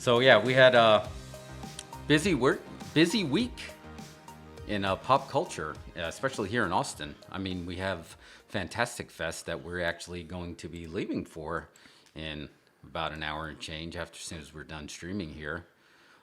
So yeah, we had a busy week in pop culture, especially here in Austin. I mean, we have Fantastic Fest that we're actually going to be leaving for in about an hour and change after as soon as we're done streaming here.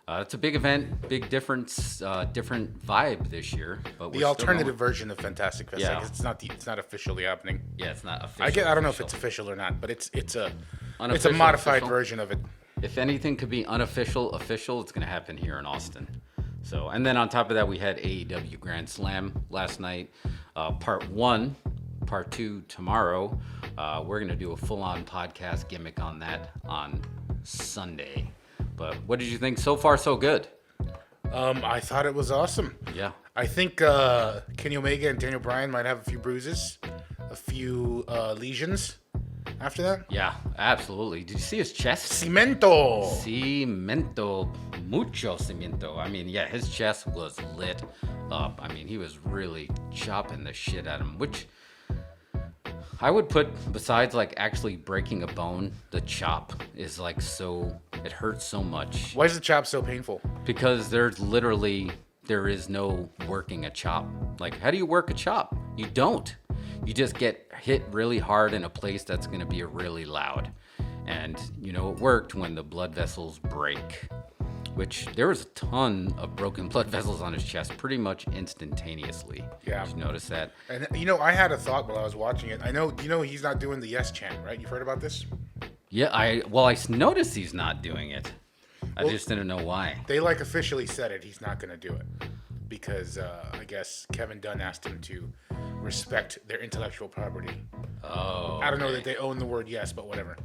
It's a big event, big difference, different vibe this year. But the alternative version of Fantastic Fest. Yeah. I guess it's not officially happening. Yeah, it's not official. I don't know if it's official or not, but it's a Unofficial, modified official. version of it. If anything could be unofficial, official, it's going to happen here in Austin. So, and then on top of that, we had AEW Grand Slam last night, part 1, part 2 tomorrow. We're going to do a full-on podcast gimmick on that on Sunday. But what did you think? So far, so good. I thought it was awesome. Yeah. I think Kenny Omega and Daniel Bryan might have a few bruises, a few lesions after that. Yeah, absolutely. Did you see his chest? Cemento. Cemento. Mucho cemento. I mean, yeah, his chest was lit up. I mean, he was really chopping the shit out of him, which I would put, besides like actually breaking a bone, the chop is like so, it hurts so much. Why is the chop so painful? Because there is no working a chop. Like, how do you work a chop? You don't. You just get hit really hard in a place that's going to be really loud. And, you know, it worked when the blood vessels break, which there was a ton of broken blood vessels on his chest pretty much instantaneously. Yeah. Did you notice that? And, you know, I had a thought while I was watching it. He's not doing the yes chant, right? You've heard about this? Yeah, I noticed he's not doing it. I just didn't know why. They officially said it. He's not going to do it because I guess Kevin Dunn asked him to respect their intellectual property. Oh. I don't know that they own the word yes, but whatever.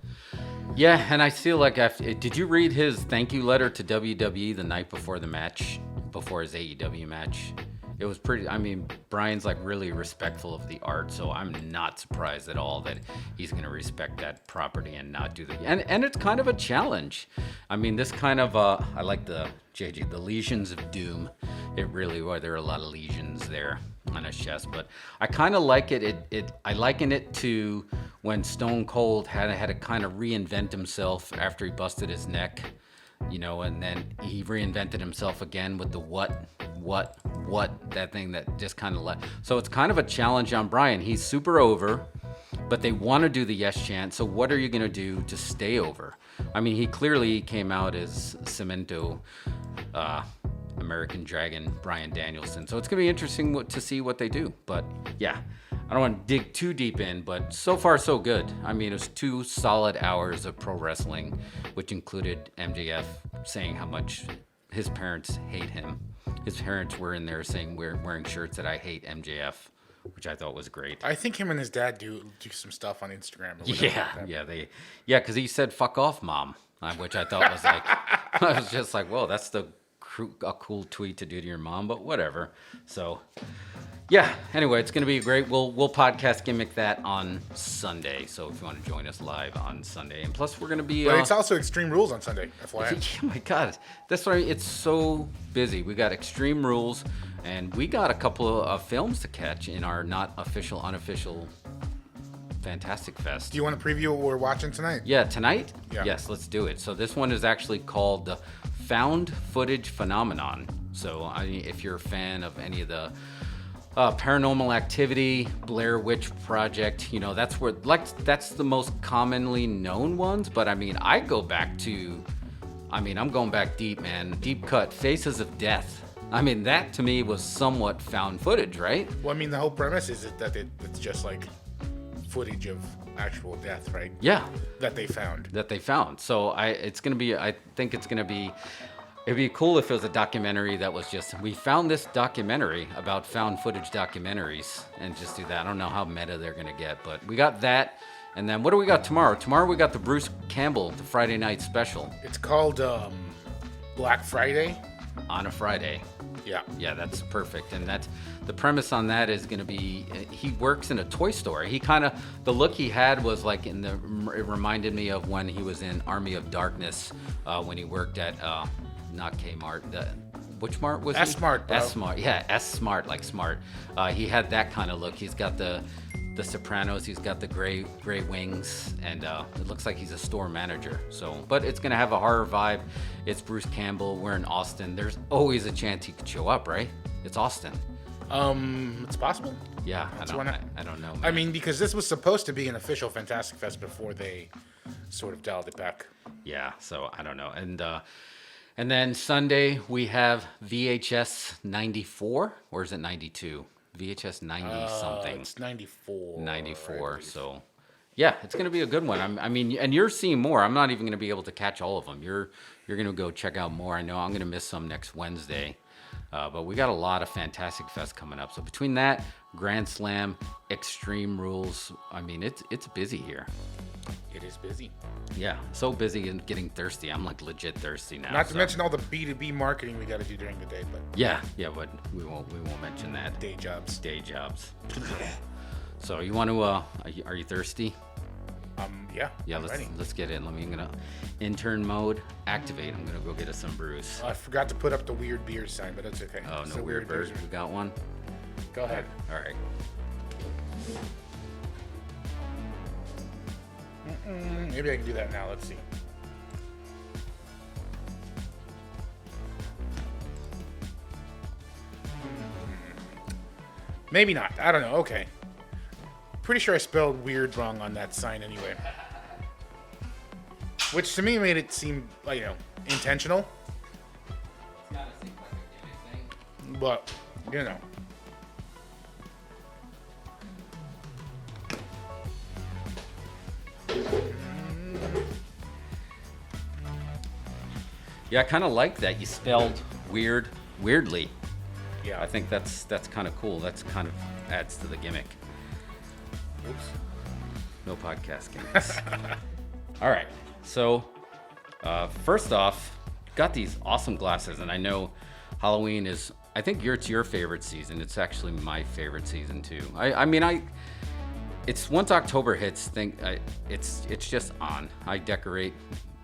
Yeah, and I feel like did you read his thank you letter to WWE the night before the match, before his AEW match? It was pretty, I mean, Brian's like really respectful of the art, so I'm not surprised at all that he's going to respect that property and not do and it's kind of a challenge. I mean, this kind of, I like the lesions of doom. It really was, there are a lot of lesions there on his chest, but I kind of like it. I liken it to when Stone Cold had to kind of reinvent himself after he busted his neck, you know, and then he reinvented himself again with the what, that thing that just kind of so it's kind of a challenge on Brian. He's super over, but they want to do the yes chant. So what are you going to do to stay over? I mean, he clearly came out as Cemento, American Dragon, Bryan Danielson. So it's going to be interesting to see what they do. But yeah, I don't want to dig too deep in, but so far so good. I mean, it was 2 solid hours of pro wrestling, which included MJF saying how much his parents hate him. His parents were in there saying wearing shirts that I hate MJF, which I thought was great. I think him and his dad do some stuff on Instagram. Or Because he said "fuck off, mom," which I thought was like, I was just like, whoa, that's a cool tweet to do to your mom, but whatever. So, yeah. Anyway, it's gonna be great. We'll podcast gimmick that on Sunday. So if you want to join us live on Sunday, and plus we're gonna be. But it's also Extreme Rules on Sunday, FYI. Oh my God, that's why it's so busy. We got Extreme Rules, and we got a couple of films to catch in our not official, unofficial Fantastic Fest. Do you want to preview what we're watching tonight? Yeah, tonight? Yeah. Yes, let's do it. So this one is actually called the Found Footage Phenomenon. So if you're a fan of any of the Paranormal Activity, Blair Witch Project, you know, that's the most commonly known ones. But I mean, I'm going back deep, man. Deep cut, Faces of Death. I mean, that to me was somewhat found footage, right? Well, I mean, the whole premise is that it's just like footage of actual death, right? Yeah. That they found. So I think it'd be cool if it was a documentary that was just, we found this documentary about found footage documentaries and just do that. I don't know how meta they're going to get, but we got that. And then what do we got tomorrow? Tomorrow we got the Bruce Campbell, the Friday night special. It's called Black Friday. On a Friday. Yeah. Yeah, that's perfect. And that's the premise on that is going to be, he works in a toy store. He kind of, the look he had was like it reminded me of when he was in Army of Darkness, when he worked at, not Kmart, which Mart was he? S-Mart, bro. S-Mart, yeah, S-Smart, like smart. He had that kind of look. He's got the The Sopranos. He's got the gray wings, and it looks like he's a store manager. So, but it's gonna have a horror vibe. It's Bruce Campbell. We're in Austin. There's always a chance he could show up, right? It's Austin. It's possible. Yeah, I don't know. Man. I mean, because this was supposed to be an official Fantastic Fest before they sort of dialed it back. Yeah, so I don't know. And then Sunday we have VHS 94, or is it 92? VHS 90 something. It's 94. 94. So, yeah, it's going to be a good one. I mean, and you're seeing more. I'm not even going to be able to catch all of them. You're going to go check out more. I know I'm going to miss some next Wednesday. But we got a lot of Fantastic Fest coming up. So between that, Grand Slam, Extreme Rules, I mean, it's busy here. It is busy. Yeah, so busy and getting thirsty. I'm like legit thirsty now. Not to mention all the B2B marketing we got to do during the day, but yeah, but we won't mention that. Day jobs. So you want to? Are you thirsty? Yeah. Yeah, let's get in. I'm gonna intern mode activate. I'm gonna go get us some brews. I forgot to put up the weird beer sign, but it's okay. Oh, no weird beers. We got one. Go ahead. All right. Maybe I can do that now. Let's see. Maybe not. I don't know. Okay. Pretty sure I spelled weird wrong on that sign anyway. Which to me made it seem like, intentional. It's gotta seem like a gimmick thing. But, Yeah, I kind of like that you spelled weirdly. Yeah. I think that's kind of cool. That's kind of adds to the gimmick. Oops. No podcast gimmicks. All right. So, first off, got these awesome glasses, and I know Halloween is. I think it's your favorite season. It's actually my favorite season too. I mean, it's once October hits, it's just on. I decorate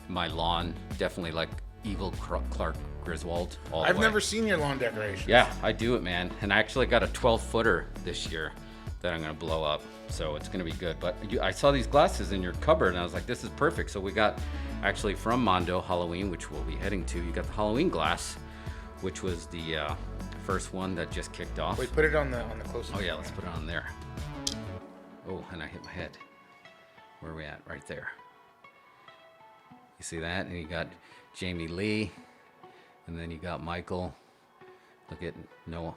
my lawn, definitely like evil Clark Griswold. I've never seen your lawn decorations. Yeah, I do it, man. And I actually got a 12-footer this year that I'm gonna blow up. So it's gonna be good. But I saw these glasses in your cupboard, and I was like, this is perfect. So we got actually from Mondo Halloween, which we'll be heading to. You got the Halloween glass, which was the first one that just kicked off. Wait, put it on the close. Oh yeah, let's put it on there. Oh, and I hit my head. Where are we at? Right there. You see that? And you got Jamie Lee, and then you got Michael. Look at no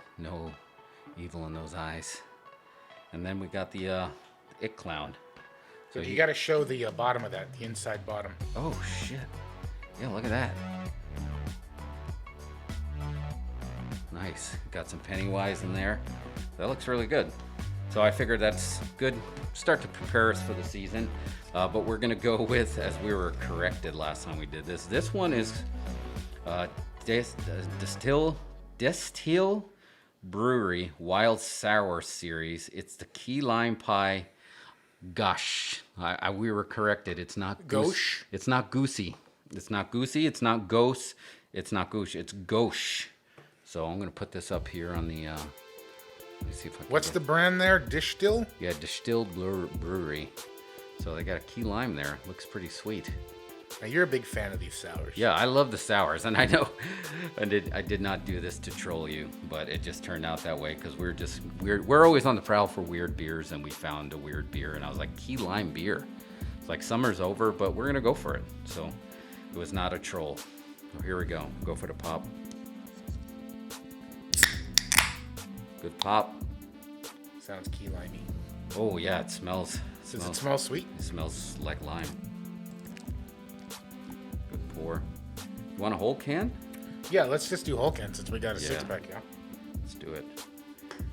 evil in those eyes. And then we got the It Clown. So you got to show the bottom of that, the inside bottom. Oh shit! Yeah, look at that. Nice. Got some Pennywise in there. That looks really good. So I figured that's good start to prepare us for the season. But we're gonna go with, as we were corrected last time we did this. This one is Distill Brewery Wild Sour Series. It's the key lime pie. Gosh, we were corrected. It's not Gauche. It's not goosey. It's not goosey. It's not ghost. It's not gauche. It's gauche. So I'm gonna put this up here on the. Let me see if I can. What's the brand there? Distill? Yeah, Distilled Brewery. So they got a key lime there. Looks pretty sweet. Now you're a big fan of these sours. Yeah, I love the sours, and I know I did not do this to troll you, but it just turned out that way because we're always on the prowl for weird beers, and we found a weird beer, and I was like, key lime beer. It's like summer's over, but we're gonna go for it. So it was not a troll. So here we go. Go for the pop. Good pop. Sounds key limey. Oh yeah, it smells. Does it smell sweet? It smells like lime. Good pour. You want a whole can? Yeah, let's just do whole can since we got a six pack. Yeah. Let's do it.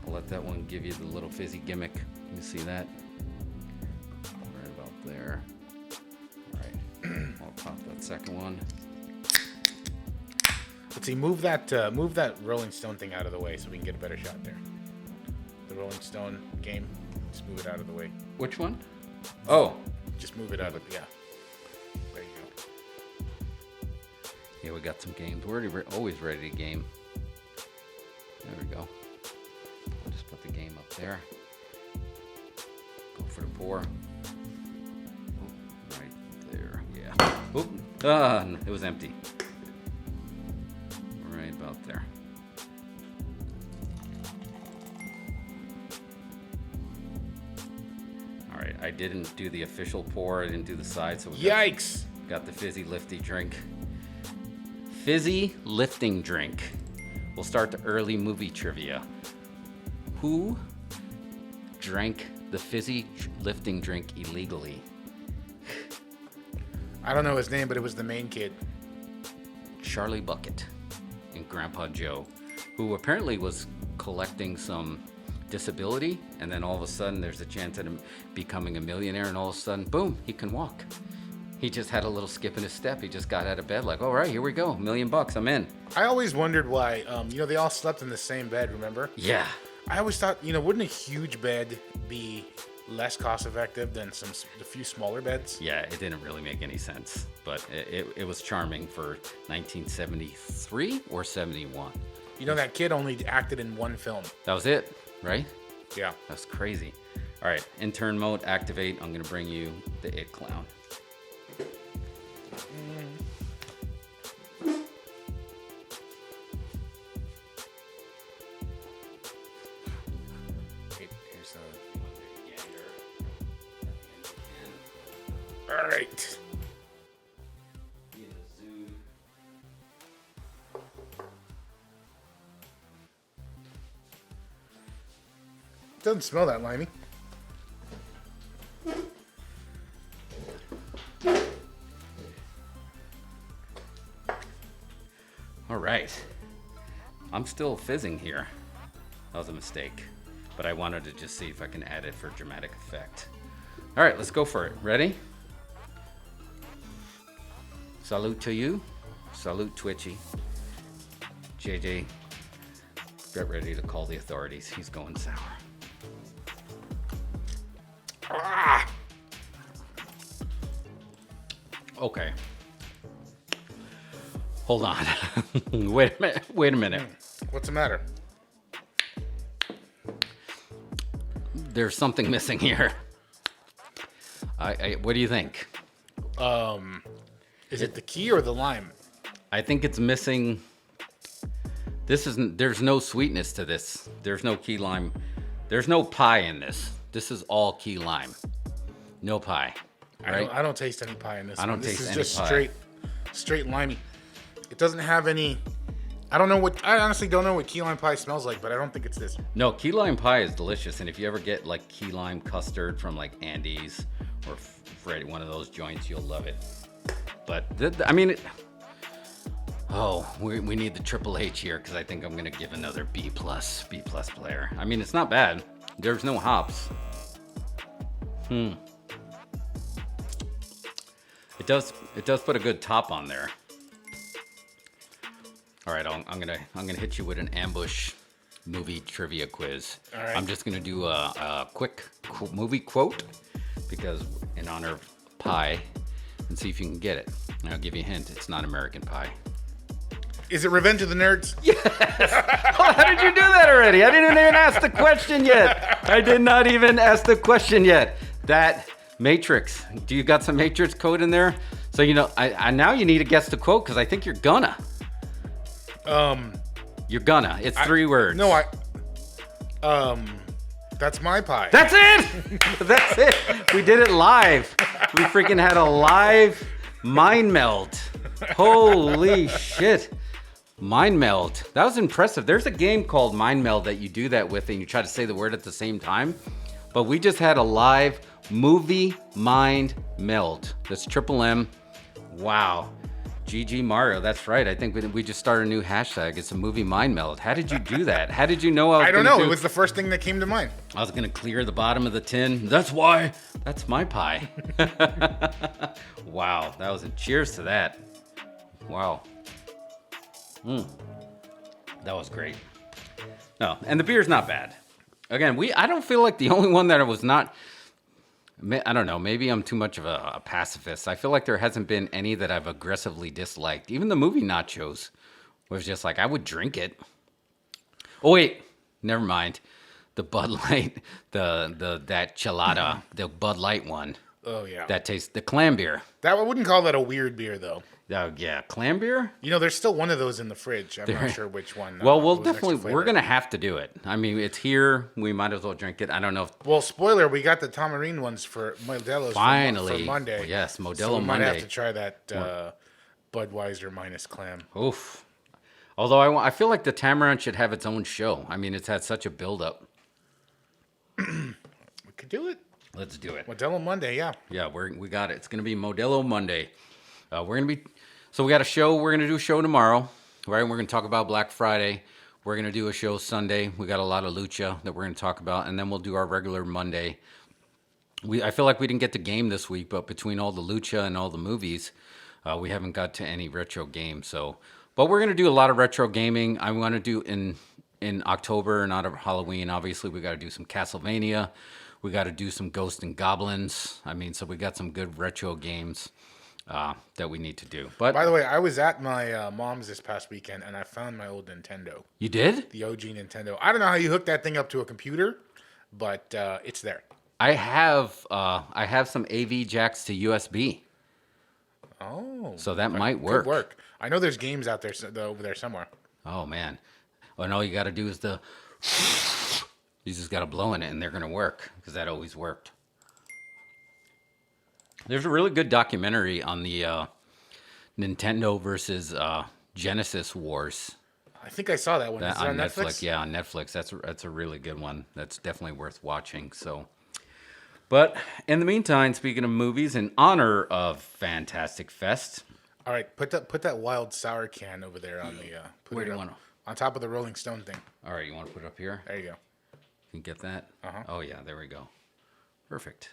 I'll let that one give you the little fizzy gimmick. You see that? Right about there. All right. I'll pop that second one. Let's see. Move that Rolling Stone thing out of the way so we can get a better shot there. The Rolling Stone game. Just move it out of the way. Which one? Oh. Just move it out of yeah. There you go. Yeah, we got some games. We're always ready to game. There we go. I'll just put the game up there. for the pour. Oh, right there. Yeah. Oop. It was empty. Right about there. All right. I didn't do the official pour. I didn't do the side. So Yikes! Got the fizzy lifty drink. Fizzy lifting drink. We'll start the early movie trivia. Who drank the fizzy lifting drink illegally? I don't know his name, but it was the main kid. Charlie Bucket and Grandpa Joe, who apparently was collecting some disability, and then all of a sudden there's a chance at him becoming a millionaire, and all of a sudden, boom, he can walk. He just had a little skip in his step. He just got out of bed like, all right, here we go, $1 million, I'm in. I always wondered why, they all slept in the same bed, remember? Yeah. I always thought, wouldn't a huge bed be less cost effective than a few smaller beds? Yeah, it didn't really make any sense, but it was charming for 1973 or 71. That kid only acted in one film. That was it, right? Yeah. That's crazy. All right, intern mode, activate. I'm going to bring you the It Clown. All right. Doesn't smell that limey. All right. I'm still fizzing here. That was a mistake, but I wanted to just see if I can add it for dramatic effect. All right, let's go for it. Ready? Salute to you. Salute Twitchy. JJ, get ready to call the authorities. He's going sour. Ah! Okay. Hold on. Wait a minute. What's the matter? There's something missing here. What do you think? Is it the key or the lime? I think it's missing. There's no sweetness to this. There's no key lime. There's no pie in this. This is all key lime. No pie. Right? I don't taste any pie in this. I don't one. taste This is any just pie. straight limey. It doesn't have any. I honestly don't know what key lime pie smells like, but I don't think it's this. No, key lime pie is delicious, and if you ever get like key lime custard from like Andy's or Freddy, one of those joints, you'll love it. But we need the Triple H here because I think I'm gonna give another B plus player. I mean, it's not bad. There's no hops. It does put a good top on there. All right, I'm gonna hit you with an ambush movie trivia quiz. All right. I'm just gonna do a quick movie quote because in honor of pie, and see if you can get it. And I'll give you a hint. It's not American Pie. Is it Revenge of the Nerds? Oh, how did you do that already? I didn't even ask the question yet. I did not even ask the question yet. That Matrix. Do you got some Matrix code in there? So I now you need to guess the quote because I think you're gonna. You're gonna. It's 3 words. No, that's my pie. That's it. That's it. We did it live. We freaking had a live mind meld. Holy shit. Mind meld. That was impressive. There's a game called Mind Meld that you do that with and you try to say the word at the same time. But we just had a live movie mind meld. That's Triple M. Wow. GG Mario. That's right. I think we just started a new hashtag. It's a movie mind meld. How did you do that? How did you know I don't know. It was the first thing that came to mind. I was gonna clear the bottom of the tin. That's why. That's my pie. Wow, that was a cheers to that. Wow. That was great. No, and the beer's not bad. Again, I don't feel like the only one that was not. I don't know. Maybe I'm too much of a pacifist. I feel like there hasn't been any that I've aggressively disliked. Even the movie Nachos was just like I would drink it. Oh wait, never mind. the Bud Light, that Chelada, the Bud Light one. Oh yeah. That tastes the clam beer. That I wouldn't call that a weird beer though. Oh yeah, clam beer. You know, there's still one of those in the fridge. I'm not sure which one. Well, we'll was next to definitely flavor. we're gonna have to do it. I mean, it's here. We might as well drink it. I don't know if Well, spoiler, we got the Tamarine ones for Modelo's finally for Monday. Yes, Modelo So we might Monday. have to try that Budweiser minus clam. Oof. Although I feel like the Tamarind should have its own show. I mean, it's had such a build up. We could do it. Let's do it. Modelo Monday, yeah. Yeah, we got it. It's gonna be Modelo Monday. We got a show. We're gonna do a show tomorrow, right? We're gonna talk about Black Friday. We're gonna do a show Sunday. We got a lot of lucha that we're gonna talk about, and then we'll do our regular Monday. I feel like we didn't get to game this week, but between all the lucha and all the movies, we haven't got to any retro games. But we're gonna do a lot of retro gaming. I want to do in October, not of Halloween. Obviously, we got to do some Castlevania. We got to do some Ghosts and Goblins. I mean, so we got some good retro games that we need to do. But By the way, I was at my mom's this past weekend, and I found my old Nintendo, you did? the OG Nintendo. I don't know how you hook that thing up to a computer, but it's there. I have some AV jacks to USB, Oh, so that might work. could work. I know there's games out there over there somewhere. Oh man! And all you got to do is you just got to blow in it, and they're gonna work because that always worked. There's a really good documentary on the Nintendo versus Genesis wars. I think I saw that one. Is it On on Netflix. Netflix? Yeah, on Netflix. That's a really good one. That's definitely worth watching. So, but in the meantime, speaking of movies, in honor of Fantastic Fest, All right, put that wild sour can over there on the. Where do you want on top of the Rolling Stone thing? all right, you want to put it up here? There you go. You can get that. Uh-huh. Oh yeah, there we go. Perfect.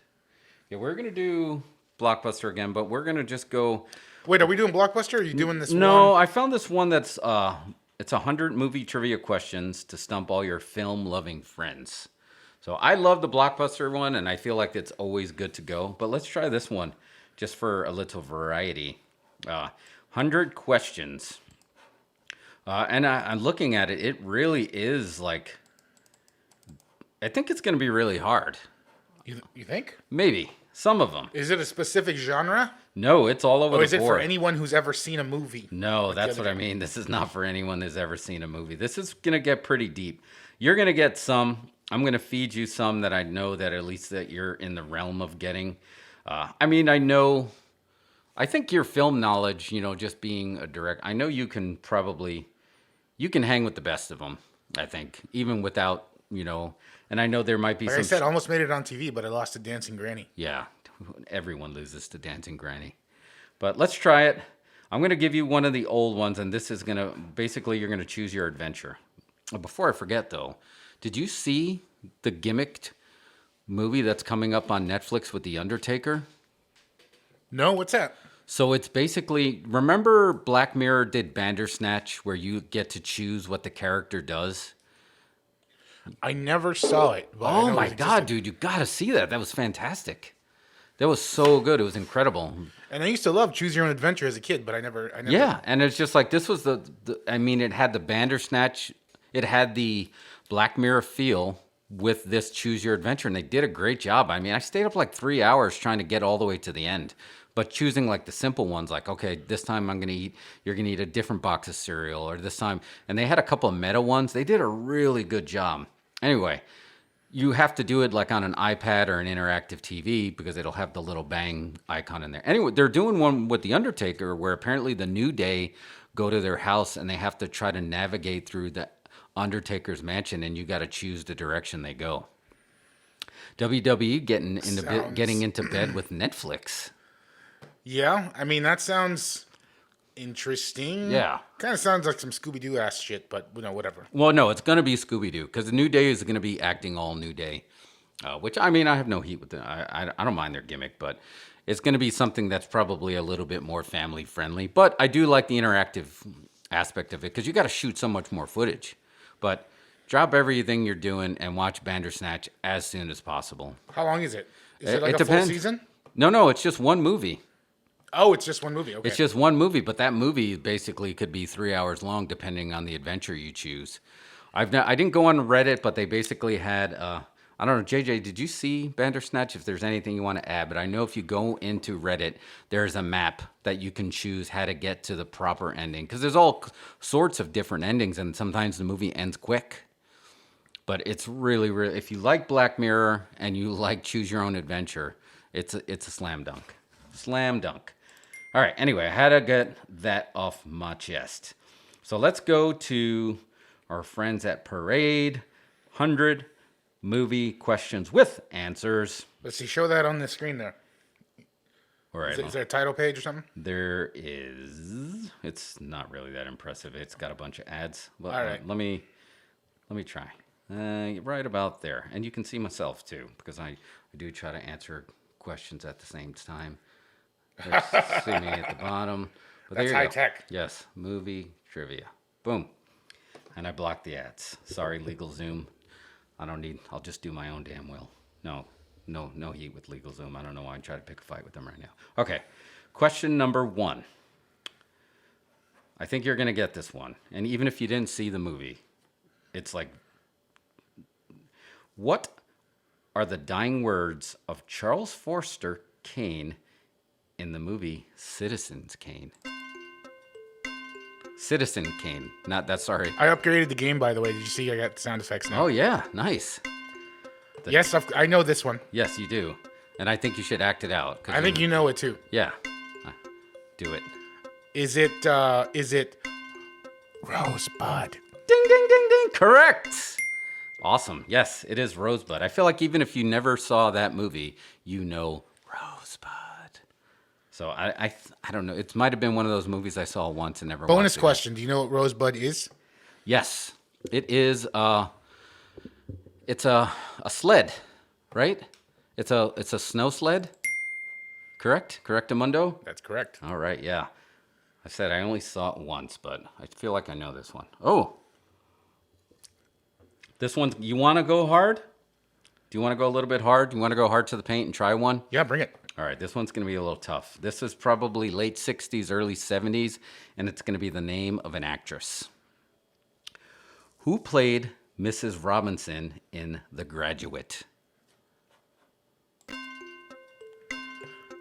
Yeah, we're gonna do Blockbuster again, but we're gonna just go. Wait, are we doing Blockbuster? Or are you doing this? No, one? I found this one that's it's 100 movie trivia questions to stump all your film loving friends. So I love the Blockbuster one, and I feel like it's always good to go. But let's try this one just for a little variety. 100 questions. And I'm looking at it. It really is like. I think it's going to be really hard. You think? Maybe some of them. Is it a specific genre? No, it's all over Or the is it board. for anyone who's ever seen a movie? No, Like the that's other what I day? mean. This is not for anyone who's ever seen a movie. This is going to get pretty deep. You're going to get some. I'm going to feed you some that I know that at least that you're in the realm of getting. I mean, I think your film knowledge, just being a direct, I know you can hang with the best of them, I think, even without, and I know there might be Like some. I said, I almost made it on TV, but I lost to Dancing Granny. Yeah, everyone loses to Dancing Granny. But let's try it. I'm going to give you one of the old ones, and this is going to, basically, you're going to choose your adventure. Before I forget, though, did you see the gimmicked movie that's coming up on Netflix with The Undertaker? No, what's that? So it's basically, remember Black Mirror did Bandersnatch, where you get to choose what the character does? I never saw it. But I Oh know my it God, existed. dude, you got to see that. That was fantastic. That was so good. It was incredible. And I used to love Choose Your Own Adventure as a kid, but I never. Yeah, and it's just like this was I mean, it had the Bandersnatch, it had the Black Mirror feel with this Choose Your Adventure, and they did a great job. I mean, I stayed up like 3 hours trying to get all the way to the end, but choosing like the simple ones, like, okay, this time you're gonna eat a different box of cereal, or this time, and they had a couple of meta ones. They did a really good job. Anyway, you have to do it like on an iPad or an interactive TV because it'll have the little bang icon in there. Anyway, they're doing one with The Undertaker where apparently the New Day go to their house and they have to try to navigate through the Undertaker's mansion, and you got to choose the direction they go. WWE getting into bed with Netflix. Yeah, I mean that sounds interesting. Yeah. Kind of sounds like some Scooby Doo ass shit, but whatever. Well, no, it's going to be Scooby-Doo because the New Day is going to be acting all New Day, which, I mean, I have no heat with it. I don't mind their gimmick, but it's going to be something that's probably a little bit more family-friendly. But I do like the interactive aspect of it because you got to shoot so much more footage. But drop everything you're doing and watch Bandersnatch as soon as possible. How long is it? Is it like a depends. full season? No, it's just one movie. Oh, it's just one movie. Okay. It's just one movie, but that movie basically could be 3 hours long depending on the adventure you choose. I didn't go on Reddit, but they basically had. I don't know, JJ. Did you see Bandersnatch? If there's anything you want to add, but I know if you go into Reddit, there's a map that you can choose how to get to the proper ending because there's all sorts of different endings, and sometimes the movie ends quick. But it's really, really. If you like Black Mirror and you like Choose Your Own Adventure, it's a slam dunk. Slam dunk. All right. Anyway, I had to get that off my chest. So let's go to our friends at Parade 100 movie questions with answers. Let's see. Show that on the screen there. All right. Is there a title page or something? There is. It's not really that impressive. It's got a bunch of ads. Well, all right. Let me try. Right about there. And you can see myself too, because I do try to answer questions at the same time. See me at the bottom. But That's high tech. Yes, movie trivia. Boom. And I blocked the ads. Sorry, LegalZoom. I'll just do my own damn will. No heat with LegalZoom. I don't know why I'm trying to pick a fight with them right now. Okay, question number 1. I think you're going to get this one. And even if you didn't see the movie, it's like, what are the dying words of Charles Foster Kane in the movie Citizen Kane? Citizen Kane. Not that, sorry. I upgraded the game, by the way. Did you see I got sound effects now? Oh, yeah. Nice. Yes, I know this one. Yes, you do. And I think you should act it out. I think you know it too. Yeah. Do it. Is it Rosebud? Ding, ding, ding, ding. Correct. Awesome. Yes, it is Rosebud. I feel like even if you never saw that movie, you know Rosebud. So I don't know. It might have been one of those movies I saw once and never watched. Bonus question. Do you know what Rosebud is? Yes. It is it's a sled, right? It's a snow sled. Correct? Correctamundo? That's correct. All right, yeah. I said I only saw it once, but I feel like I know this one. Oh. This one, you want to go hard? Do you want to go a little bit hard? Do you want to go hard to the paint and try one? Yeah, bring it. All right, this one's going to be a little tough. This is probably late 60s, early 70s, and it's going to be the name of an actress. Who played Mrs. Robinson in The Graduate?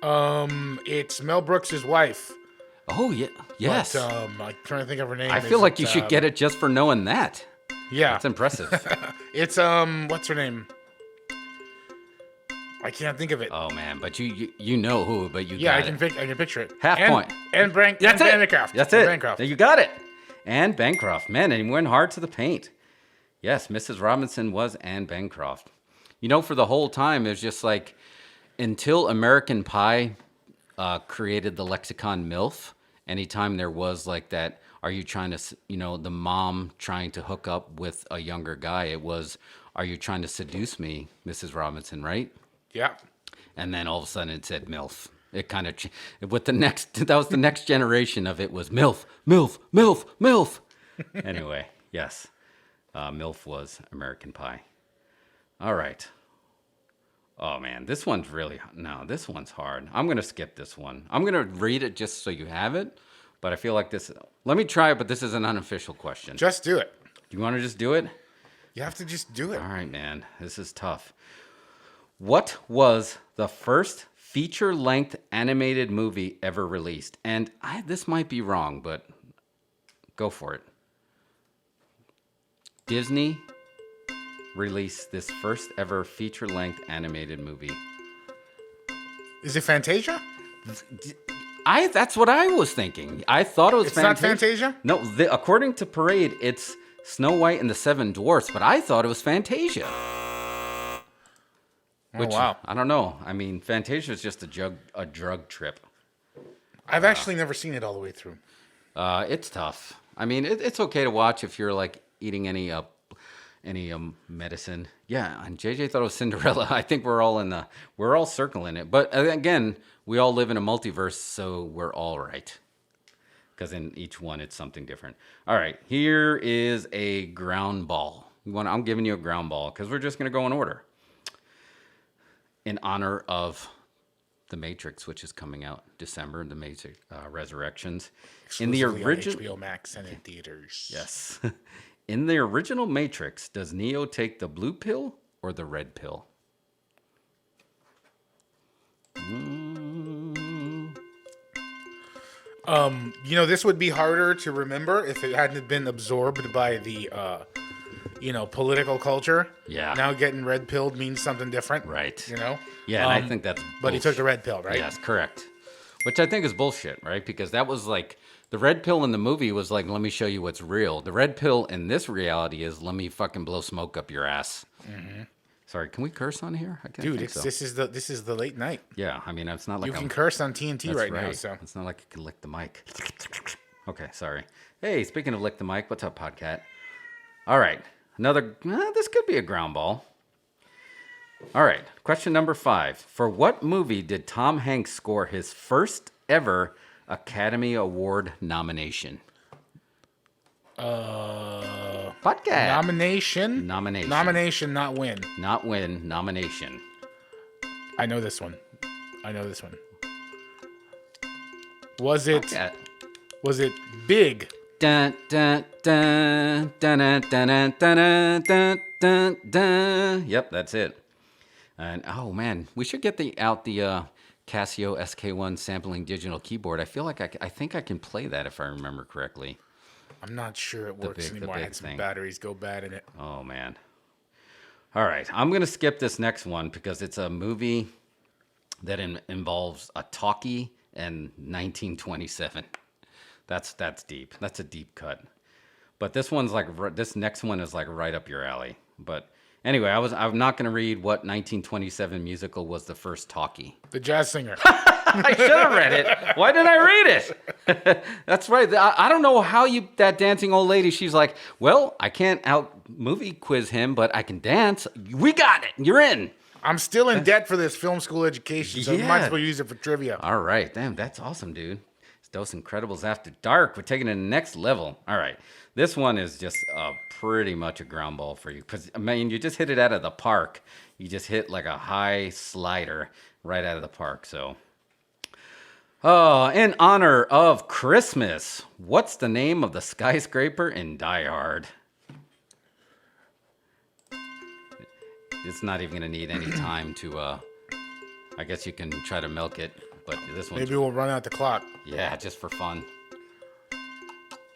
It's Mel Brooks' wife. Oh, yeah. Yes. But, I'm trying to think of her name. I feel like you should get it just for knowing that. Yeah. That's impressive. It's, what's her name? I can't think of it. Oh, man, but you know who, but you yeah, got I can picture it. Half point. And That's it. Bancroft. That's it. Bancroft. You got it. Anne Bancroft. Man, and he went hard to the paint. Yes, Mrs. Robinson was Anne Bancroft. You know, for the whole time, it was just like, until American Pie created the lexicon MILF, anytime there was like that, are you trying to, the mom trying to hook up with a younger guy, it was, are you trying to seduce me, Mrs. Robinson, right? Yeah. And then all of a sudden it said MILF. It kind of, that was the next generation of it was MILF, MILF, MILF, MILF. Anyway, yes. MILF was American Pie. All right. Oh, man, this one's this one's hard. I'm going to skip this one. I'm going to read it just so you have it, but I feel like let me try it, but this is an unofficial question. Just do it. Do you want to just do it? You have to just do it. All right, man, this is tough. What was the first feature-length animated movie ever released? And this might be wrong, but go for it. Disney released this first ever feature-length animated movie. Is it Fantasia? That's what I was thinking. I thought it was Fantasia. It's not Fantasia? No, according to Parade, it's Snow White and the Seven Dwarfs, but I thought it was Fantasia. Which, wow. I don't know. I mean, Fantasia is just a drug trip. I've actually never seen it all the way through. It's tough. I mean, it's okay to watch if you're like eating any medicine. Yeah, and JJ thought it was Cinderella. I think we're all circling it. But again, we all live in a multiverse, so we're all right. Because in each one, it's something different. All right, here is a ground ball. I'm giving you a ground ball because we're just going to go in order. In honor of The Matrix, which is coming out December, The Matrix Resurrections. In the original HBO Max and in theaters. Yes. In the original Matrix, does Neo take the blue pill or the red pill? This would be harder to remember if it hadn't been absorbed by the, political culture. Yeah. Now getting red pilled means something different. Right. Yeah, and I think that's But he took the red pill, right? Yes, correct. Which I think is bullshit, right? Because that was like, the red pill in the movie was like, let me show you what's real. The red pill in this reality is, let me fucking blow smoke up your ass. Mm-hmm. Sorry, can we curse on here? Dude, this is the late night. Yeah, I mean, it's not like you can curse on TNT That's right now. So it's not like I can lick the mic. Okay, sorry. Hey, speaking of lick the mic, what's up, Podcat? All right, this could be a ground ball. All right, question number 5. For what movie did Tom Hanks score his first ever Academy Award nomination? Podcast. Nomination, not win. Not win, nomination. I know this one. Was it? Podcast. Was it Big? Dun dun dun dun dun dun dun dun dun dun. Yep, that's it. And oh man, we should get the Casio SK1 sampling digital keyboard. I feel like I think I can play that if I remember correctly. I'm not sure it works anymore. I had some batteries go bad in it. Oh man. All right, I'm gonna skip this next one because it's a movie that involves a talkie and 1927. That's deep. That's a deep cut. But this next one is like right up your alley. But anyway, I'm not going to read what 1927 musical was the first talkie. The Jazz Singer. I should have read it. Why did I read it? That's right. I don't know how that dancing old lady, she's like, well, I can't out movie quiz him, but I can dance. We got it. You're in. I'm still in debt for this film school education, so I might as well use it for trivia. All right. Damn, that's awesome, dude. It's Dos Incredibles After Dark. We're taking it to the next level. All right. This one is just pretty much a ground ball for you. Because, I mean, you just hit it out of the park. You just hit like a high slider right out of the park. So, in honor of Christmas, what's the name of the skyscraper in Die Hard? It's not even going to need any time to, I guess you can try to milk it, but this one. Maybe we'll run out the clock. Yeah, just for fun.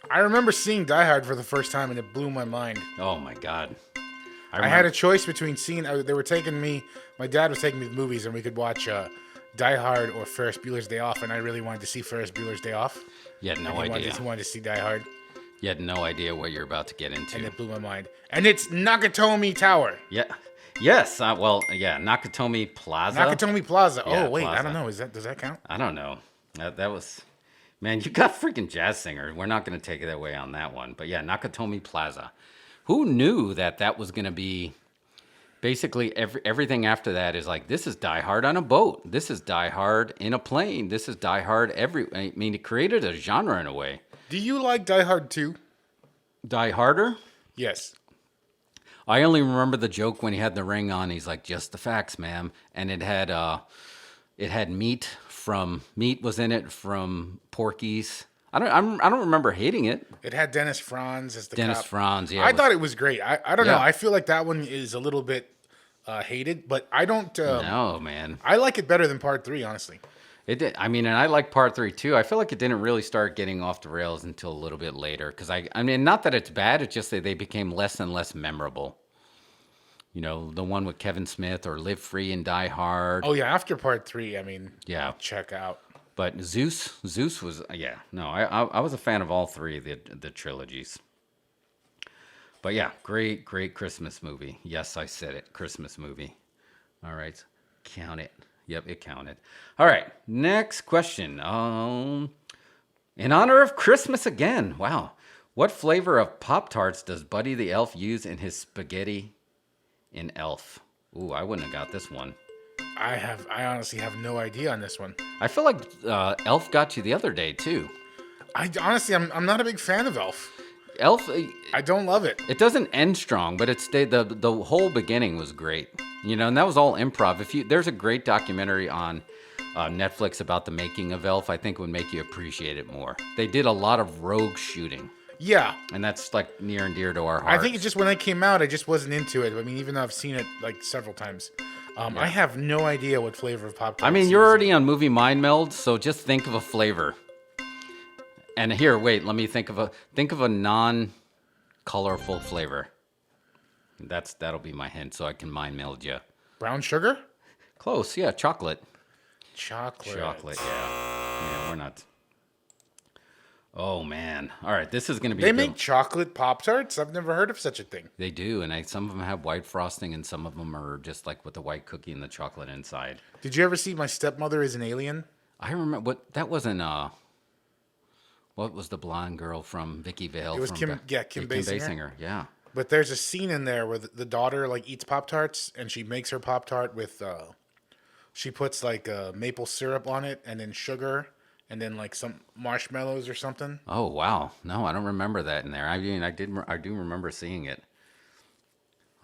I remember seeing Die Hard for the first time and it blew my mind. Oh my God. I had a choice between they were taking me, my dad was taking me to the movies and we could watch Die Hard or Ferris Bueller's Day Off, and I really wanted to see Ferris Bueller's Day Off. You had no idea. He wanted to see Die Hard. You had no idea what you're about to get into. And it blew my mind. And it's Nakatomi Tower. Yeah. Yes. Nakatomi Plaza. Nakatomi Plaza. Yeah, oh, wait. Plaza. I don't know. Does that count? I don't know. That was... Man, you got freaking Jazz Singer. We're not going to take it away on that one. But yeah, Nakatomi Plaza. Who knew that was going to be... Basically, everything after that is like, this is Die Hard on a boat. This is Die Hard in a plane. This is Die Hard I mean, it created a genre in a way. Do you like Die Hard 2? Die Harder? Yes. I only remember the joke when he had the ring on. He's like, just the facts, ma'am. And it had meat was in it from Porky's. I don't remember hating it. It had Dennis Franz as the Dennis cop. Franz, yeah. I thought it was great. I don't know. I feel like that one is a little bit hated, but I don't. No, man. I like it better than Part 3, honestly. It did. I mean, and I like Part 3 too. I feel like it didn't really start getting off the rails until a little bit later. Because I mean, not that it's bad. It's just that they became less and less memorable. You know, the one with Kevin Smith or Live Free and Die Hard. Oh yeah, after Part 3, I mean, yeah, check out. But Zeus was, yeah. No, I was a fan of all three of the trilogies. But yeah, great Christmas movie. Yes, I said it. Christmas movie. All right, count it. Yep, it counted. All right, next question. In honor of Christmas again. Wow. What flavor of Pop-Tarts does Buddy the Elf use in his spaghetti in Elf? Ooh, I wouldn't have got this one. I honestly have no idea on this one. I feel like Elf got you the other day, too. I'm not a big fan of Elf. Elf... I don't love it. It doesn't end strong, but it stayed... The whole beginning was great. You know, and that was all improv. There's a great documentary on Netflix about the making of Elf. I think would make you appreciate it more. They did a lot of rogue shooting. Yeah. and that's like near and dear to our I hearts. think it's just when it came out, I just wasn't into it. I mean, even though I've seen it like several times, I have no idea what flavor of Pop Tarts. I mean, you're already on Movie Mind Meld, so just think of a flavor. And here, wait, let me think of a non-colorful flavor. That'll be my hint, so I can mind meld you. Brown sugar. Close, yeah, chocolate. Chocolate. Yeah, we're not. Oh man! All right, this is gonna be. They make chocolate Pop Tarts. I've never heard of such a thing. They do, and some of them have white frosting, and some of them are just like with the white cookie and the chocolate inside. Did you ever see My Stepmother Is an Alien? I remember what that wasn't. What was the blonde girl from Vicky Vale? It was Kim Basinger. Yeah. But there's a scene in there where the daughter like eats Pop Tarts, and she makes her Pop Tart with she puts like maple syrup on it, and then sugar, and then like some marshmallows or something. Oh wow! No, I don't remember that in there. I mean, I do remember seeing it.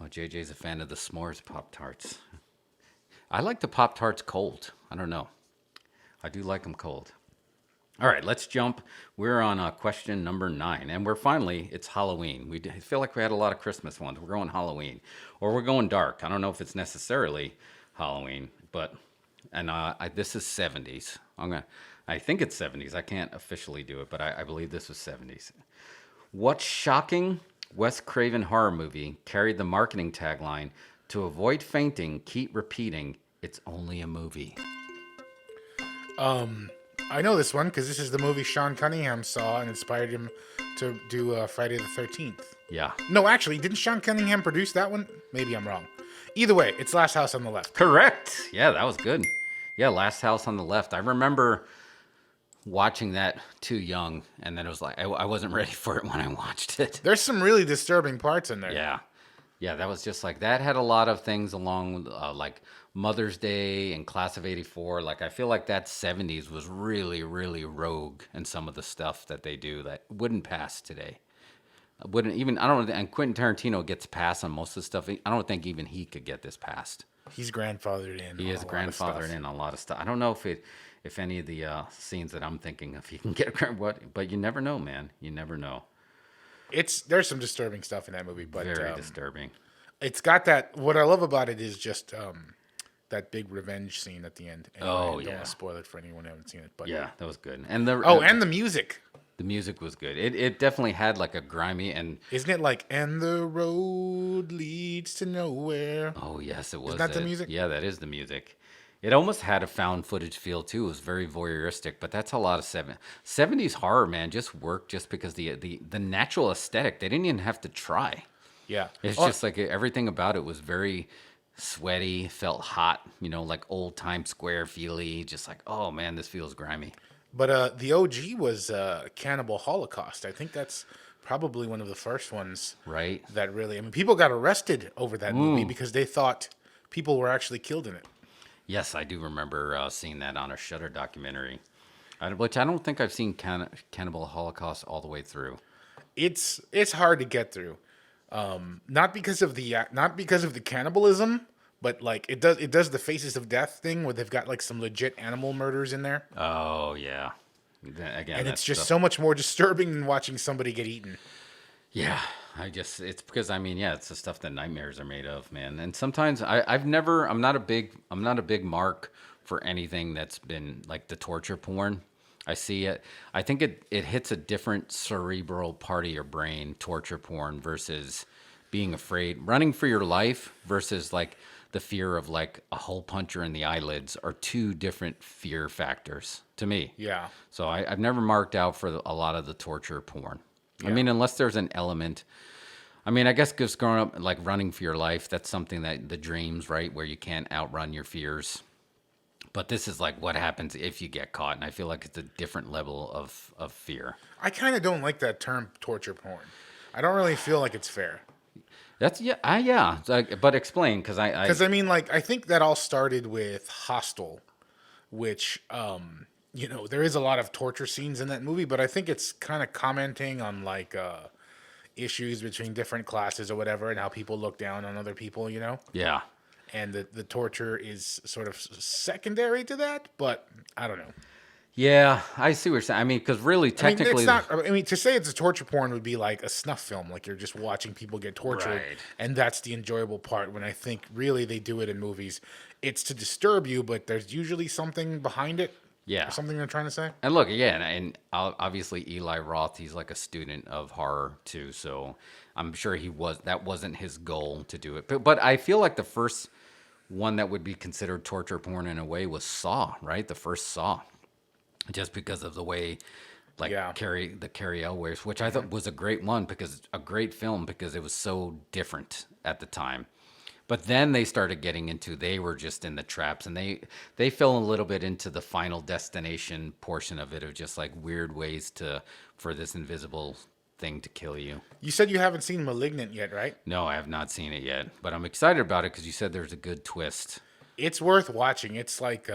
Oh, JJ's a fan of the s'mores Pop Tarts. I like the Pop Tarts cold. I don't know. I do like them cold. All right, let's jump. We're on question number 9, and it's Halloween. We feel like we had a lot of Christmas ones. We're going Halloween, or we're going dark. I don't know if it's necessarily Halloween, but this is 70s. I think it's 70s. I can't officially do it, but I believe this was 70s. What shocking Wes Craven horror movie carried the marketing tagline, "To avoid fainting, keep repeating, it's only a movie"? I know this one because this is the movie Sean Cunningham saw and inspired him to do Friday the 13th. Yeah. No, actually, didn't Sean Cunningham produce that one? Maybe I'm wrong. Either way, it's Last House on the Left. Correct. Yeah, that was good. Yeah, Last House on the Left. I remember watching that too young, and then it was like I wasn't ready for it when I watched it. There's some really disturbing parts in there. Yeah, that was just like that had a lot of things along with like Mother's Day and Class of '84. Like I feel like that '70s was really, really rogue in some of the stuff that they do that wouldn't pass today. And Quentin Tarantino gets passed on most of the stuff. I don't think even he could get this passed. He's grandfathered in. He is grandfathered in a lot of stuff. I don't know if any of the scenes that I'm thinking of he can get but you never know, man. You never know. There's some disturbing stuff in that movie, but very disturbing. It's got that. What I love about it is just that big revenge scene at the end. Anyway, I don't want to spoil it for anyone who hasn't seen it, but yeah, that was good. And the music. The music was good. It definitely had like a grimy and isn't it like "And the road leads to nowhere"? Oh yes, it was. Isn't that the music? Yeah, that is the music. It almost had a found footage feel too. It was very voyeuristic, but that's a lot of 70s horror, man. Just worked just because the natural aesthetic. They didn't even have to try. Yeah, it's just like everything about it was very sweaty, felt hot. Like old Times Square feely. Just like, oh man, this feels grimy. But the OG was Cannibal Holocaust. I think that's probably one of the first ones. Right. That really, people got arrested over that movie because they thought people were actually killed in it. Yes, I do remember seeing that on a Shudder documentary, which I don't think I've seen Cannibal Holocaust all the way through. It's hard to get through, not because of the cannibalism. But like it does the Faces of Death thing where they've got like some legit animal murders in there. Oh yeah, again, and it's just so much more disturbing than watching somebody get eaten. Yeah, it's because it's the stuff that nightmares are made of, man. And sometimes I'm not a big mark for anything that's been like the torture porn. I see it. I think it hits a different cerebral part of your brain, torture porn versus being afraid, running for your life versus like the fear of like a hole puncher in the eyelids are two different fear factors to me. Yeah. So I've never marked out for a lot of the torture porn. Yeah. I mean, unless there's an element. I mean, I guess just growing up, like running for your life, that's something that the dreams, right, where you can't outrun your fears. But this is like what happens if you get caught. And I feel like it's a different level of fear. I kind of don't like that term torture porn. I don't really feel like it's fair. That's but explain because I mean, like, I think that all started with Hostel, which there is a lot of torture scenes in that movie, but I think it's kind of commenting on like issues between different classes or whatever, and how people look down on other people, Yeah. And the torture is sort of secondary to that, but I don't know. Yeah, I see what you're saying. I mean, because really, I mean, it's technically, not. I mean, to say it's a torture porn would be like a snuff film, like you're just watching people get tortured, Right. and that's the enjoyable part. When I think really they do it in movies, it's to disturb you, but there's usually something behind it. yeah. Something they're trying to say. And look, yeah, and obviously Eli Roth, he's like a student of horror too, so I'm sure that wasn't his goal to do it. But I feel like the first one that would be considered torture porn in a way was Saw, right? The first Saw, just because of the way, like Yeah. Carrie Elways, which I thought was a great one because a great film because it was so different at the time. But then they started getting into they were just in the traps and they fell a little bit into the Final Destination portion of it of just like weird ways for this invisible thing to kill you. You said you haven't seen *Malignant* yet, right? No, I have not seen it yet, but I'm excited about it because you said there's a good twist. It's worth watching. It's like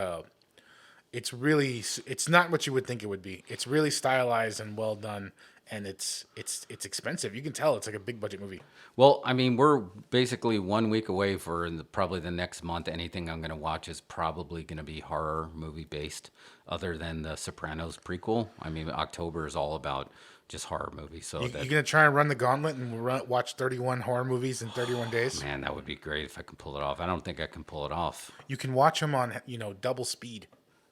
it's not what you would think it would be. It's really stylized and well done, and it's expensive. You can tell it's like a big budget movie. Well, I mean, we're basically 1 week away for probably the next month. Anything I'm going to watch is probably going to be horror movie based, other than the Sopranos prequel. I mean, October is all about just horror movies. So You gonna try and run the gauntlet and watch 31 horror movies in 31 days? man, that would be great if I can pull it off. I don't think I can pull it off. You can watch them on double speed.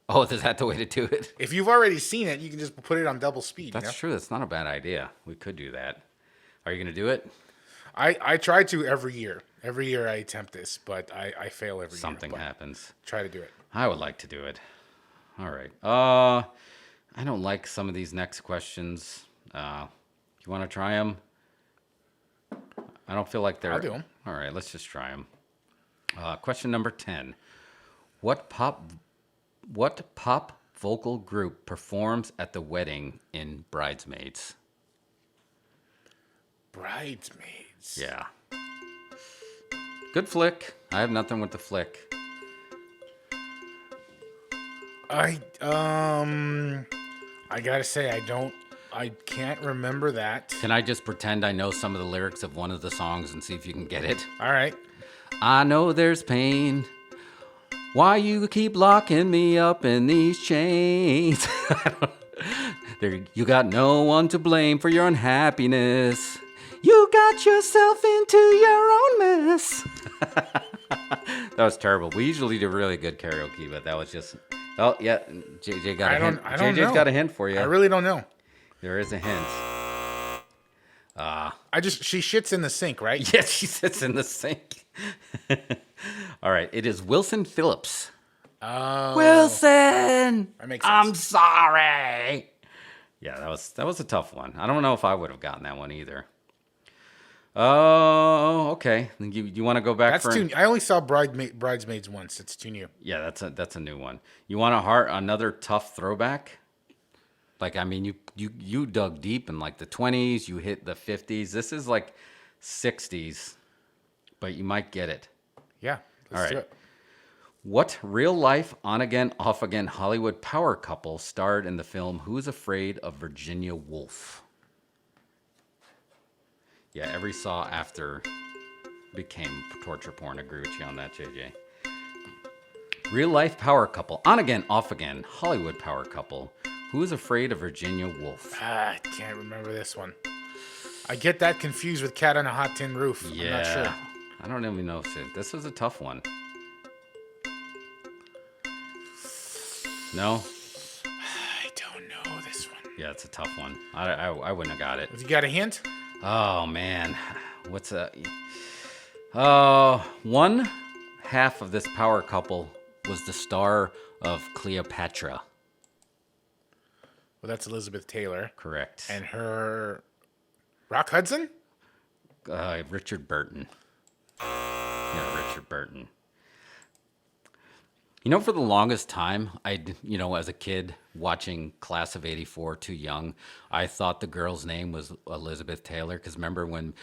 Oh, is that the way to do it? If you've already seen it, you can just put it on double speed. That's true. That's not a bad idea. We could do that. Are you going to do it? I try to every year. Every year I attempt this, but I fail every Something year. happens. Try to do it. I would like to do it. All right. I don't like some of these next questions. You want to try them? I don't feel like they're. I'll do 'em. All right, let's just try them. Question number 10. What pop vocal group performs at the wedding in Bridesmaids? Bridesmaids. Yeah. Good flick. I have nothing with the flick. I gotta say I can't remember that. Can I just pretend I know some of the lyrics of one of the songs and see if you can get it? All right. I know there's pain. Why you keep locking me up in these chains? You got no one to blame for your unhappiness. You got yourself into your own mess. That was terrible. We usually do really good karaoke, but that was just... Oh, yeah, JJ got a hint. I don't JJ's know. got a hint for you. I really don't know. There is a hint. She shits in the sink, right? Yes, she sits in the sink. All right, it is Wilson Phillips. Oh. Wilson, That makes I'm sense. sorry. Yeah, that was a tough one. I don't know if I would have gotten that one either. Oh, okay. You want to go back That's too. I only saw Bridesmaids once. It's too new. Yeah, that's a new one. You want another tough throwback? Like, I mean, you dug deep in like the 20s, you hit the 50s. This is like 60s, but you might get it. Yeah. Let's All do right. it. What real-life, on-again, off-again Hollywood power couple starred in the film Who's Afraid of Virginia Woolf? Yeah, every Saw after became torture porn. I agree with you on that, JJ. Real-life power couple, on-again, off-again Hollywood power couple. Who's Afraid of Virginia Woolf? I can't remember this one. I get that confused with Cat on a Hot Tin Roof. Yeah, I'm not sure. I don't even know if this was a tough one. No? I don't know this one. Yeah, it's a tough one. I wouldn't have got it. Have you got a hint? Oh man, what's that? One half of this power couple was the star of Cleopatra. Well, that's Elizabeth Taylor. Correct. And her... Rock Hudson? Richard Burton. Yeah, Richard Burton. You know, for the longest time, as a kid watching Class of '84, Too Young, I thought the girl's name was Elizabeth Taylor. Because remember when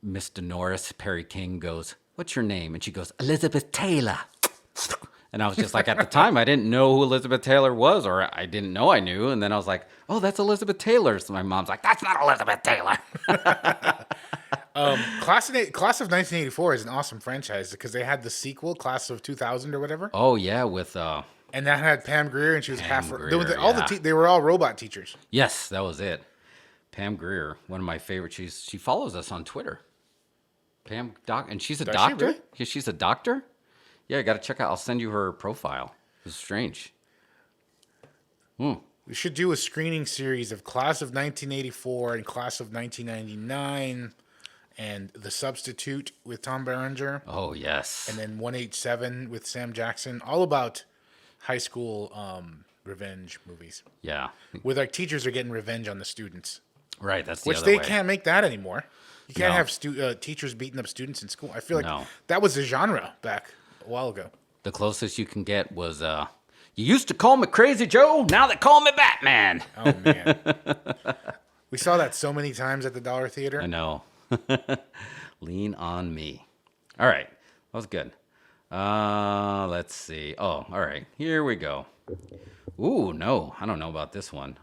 Miss Dolores Perry King goes, "What's your name?" And she goes, "Elizabeth Taylor." And I was just like, at the time, I didn't know who Elizabeth Taylor was, or I didn't know I knew. And then I was like, "Oh, that's Elizabeth Taylor." So my mom's like, "That's not Elizabeth Taylor." Class of 1984 is an awesome franchise because they had the sequel, Class of 2000 or whatever. Oh yeah, with And that had Pam Grier, and she was Pam half. Grier, All yeah. they were all robot teachers. Yes, that was it. Pam Grier, one of my favorites. She follows us on Twitter. And she's a Does she doctor. really? Yeah, she's a doctor. Yeah, I got to check out. I'll send you her profile. It's strange. We should do a screening series of Class of 1984 and Class of 1999, and The Substitute with Tom Berenger, Oh yes. and then 187 with Sam Jackson. All about high school revenge movies, Yeah. where like teachers are getting revenge on the students, Right. That's the which other they way. can't make that anymore. You can't No. have teachers beating up students in school. I feel like No. that was a genre back a while ago. The closest you can get was you used to call me Crazy Joe. Now they call me Batman. Oh man, we saw that so many times at the Dollar Theater. I know. Lean on me. All right. That was good. Let's see. Oh, all right. Here we go. Ooh, no. I don't know about this one.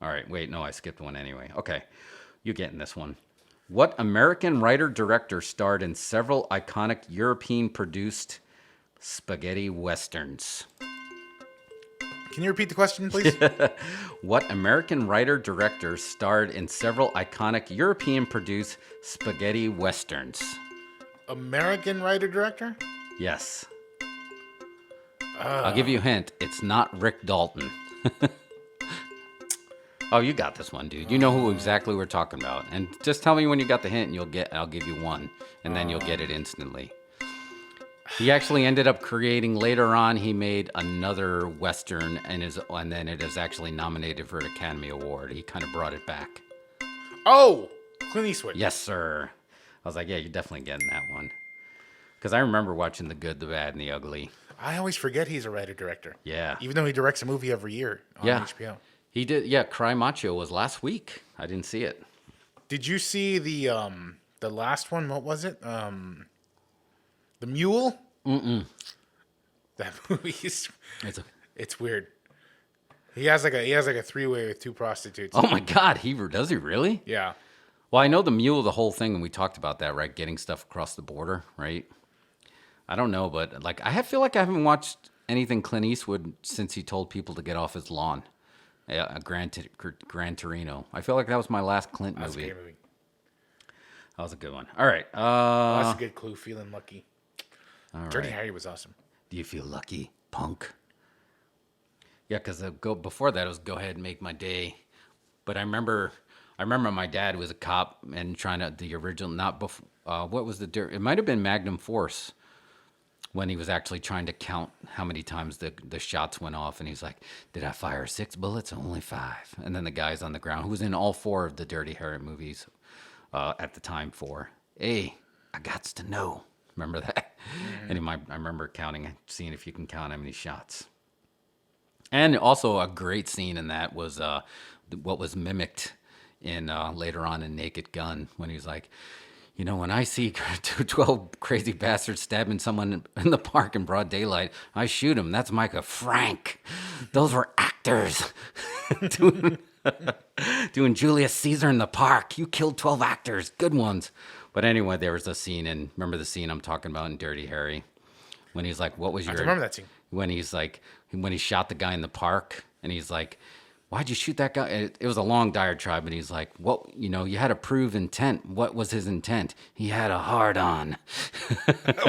All right. Wait, no, I skipped one anyway. Okay. You're getting this one. What American writer-director starred in several iconic European-produced spaghetti westerns? Can you repeat the question, please? What American writer-director starred in several iconic European-produced spaghetti westerns? American writer director? Yes. I'll give you a hint. It's not Rick Dalton. Oh, you got this one, dude. You know who exactly we're talking about. And just tell me when you got the hint, and I'll give you one, and then you'll get it instantly. He actually ended up creating later on. He made another western, and then it is actually nominated for an Academy Award. He kind of brought it back. Oh, Clint Eastwood. Yes, sir. I was like, yeah, you're definitely getting that one. Because I remember watching The Good, the Bad, and the Ugly. I always forget he's a writer director. Yeah. Even though he directs a movie every year on Yeah. HBO. He did. Yeah, Cry Macho was last week. I didn't see it. Did you see the last one? What was it? The Mule? That movie is it's weird. He has like a three-way with two prostitutes. Oh my God, does he really? Yeah. Well, I know the Mule, the whole thing, and we talked about that, right? Getting stuff across the border, right? I don't know, but like feel like I haven't watched anything Clint Eastwood since he told people to get off his lawn. Yeah, Gran Torino. I feel like that was my last Clint That's a movie. great movie. That was a good one. All right. That's a good clue. Feeling lucky. All Dirty right. Harry was awesome. Do you feel lucky, punk? Yeah, because before that it was Go Ahead and Make My Day. But I remember my dad was a cop and the original, not before, what was it might have been Magnum Force, when he was actually trying to count how many times the shots went off. And he's like, did I fire 6 bullets? Only 5. And then the guy's on the ground, who was in all 4 of the Dirty Harry movies at the time, 4. Hey, I gots to know. Remember that? Mm-hmm. And I remember seeing if you can count how many shots. And also a great scene in that was what was mimicked in later on in Naked Gun, when he was like, you know, when I see 12 crazy bastards stabbing someone in the park in broad daylight, I shoot him. That's Micah Frank. Those were actors doing Julius Caesar in the park. You killed 12 actors, good ones. But anyway, there was a scene, and remember the scene I'm talking about in Dirty Harry, when he's like, "What was your?" I remember that scene. When he's like, when he shot the guy in the park, and he's like, why'd you shoot that guy? It was a long diatribe, and he's like, what, you had to prove intent. What was his intent? He had a hard on.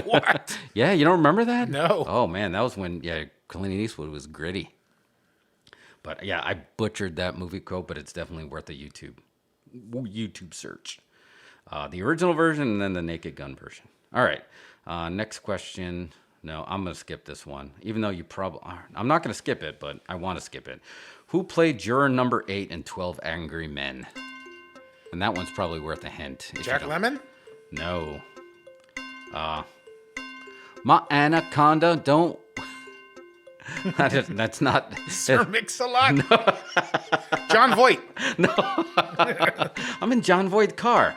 What? Yeah, you don't remember that? No. Oh man, that was when Clint Eastwood was gritty. But yeah, I butchered that movie quote, but it's definitely worth a YouTube search. The original version and then the Naked Gun version. All right, next question. No, I'm going to skip this one, even though I'm not going to skip it, but I want to skip it. Who played juror number 8 in 12 Angry Men? And that one's probably worth a hint. Jack Lemmon? No. My anaconda don't... That's not... Sir Mix-a-Lot? No. John Voight? No. I'm in John Voight's car.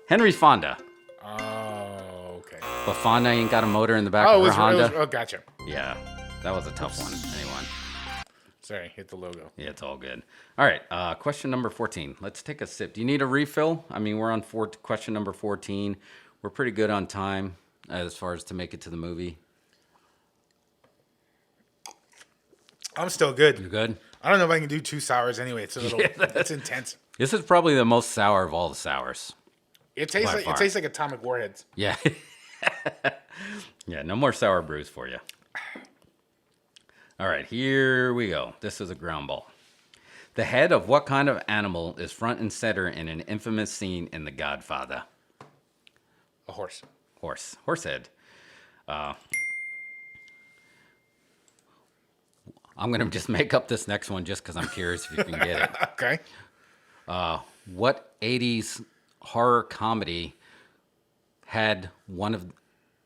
Henry Fonda. Oh, okay. But Fonda ain't got a motor in the back of her Honda. Gotcha. Yeah, that was a tough one. Anyone? Sorry, hit the logo. Yeah, it's all good. All right, question number 14. Let's take a sip. Do you need a refill? I mean, we're on question number 14. We're pretty good on time as far as to make it to the movie. I'm still good. You good? I don't know if I can do 2 sours anyway. It's a little, it's intense. This is probably the most sour of all the sours. It tastes By like far. it tastes like Atomic Warheads. Yeah. Yeah, no more sour brews for you. All right, here we go. This is a ground ball. The head of what kind of animal is front and center in an infamous scene in The Godfather? A horse. Horse. Horse head. I'm going to just make up this next one just because I'm curious if you can get it. Okay. What 80s horror comedy had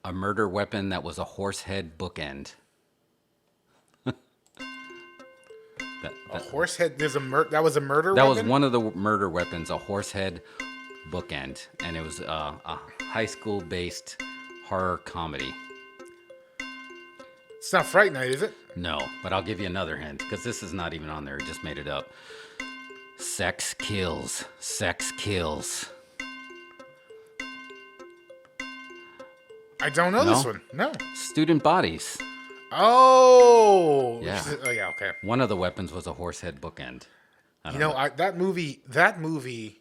a murder weapon that was a horse head bookend? A horse head. That was a murder That weapon? was one of the murder weapons, a horse head bookend, and it was a high school based horror comedy. It's not Fright Night, is it? No, but I'll give you another hint because this is not even on there. I just made it up. Sex kills. Sex kills. I don't know this No? one. No. Student bodies. Oh. Yeah. Oh, yeah, okay. One of the weapons was a horse head bookend. I don't You know, that movie,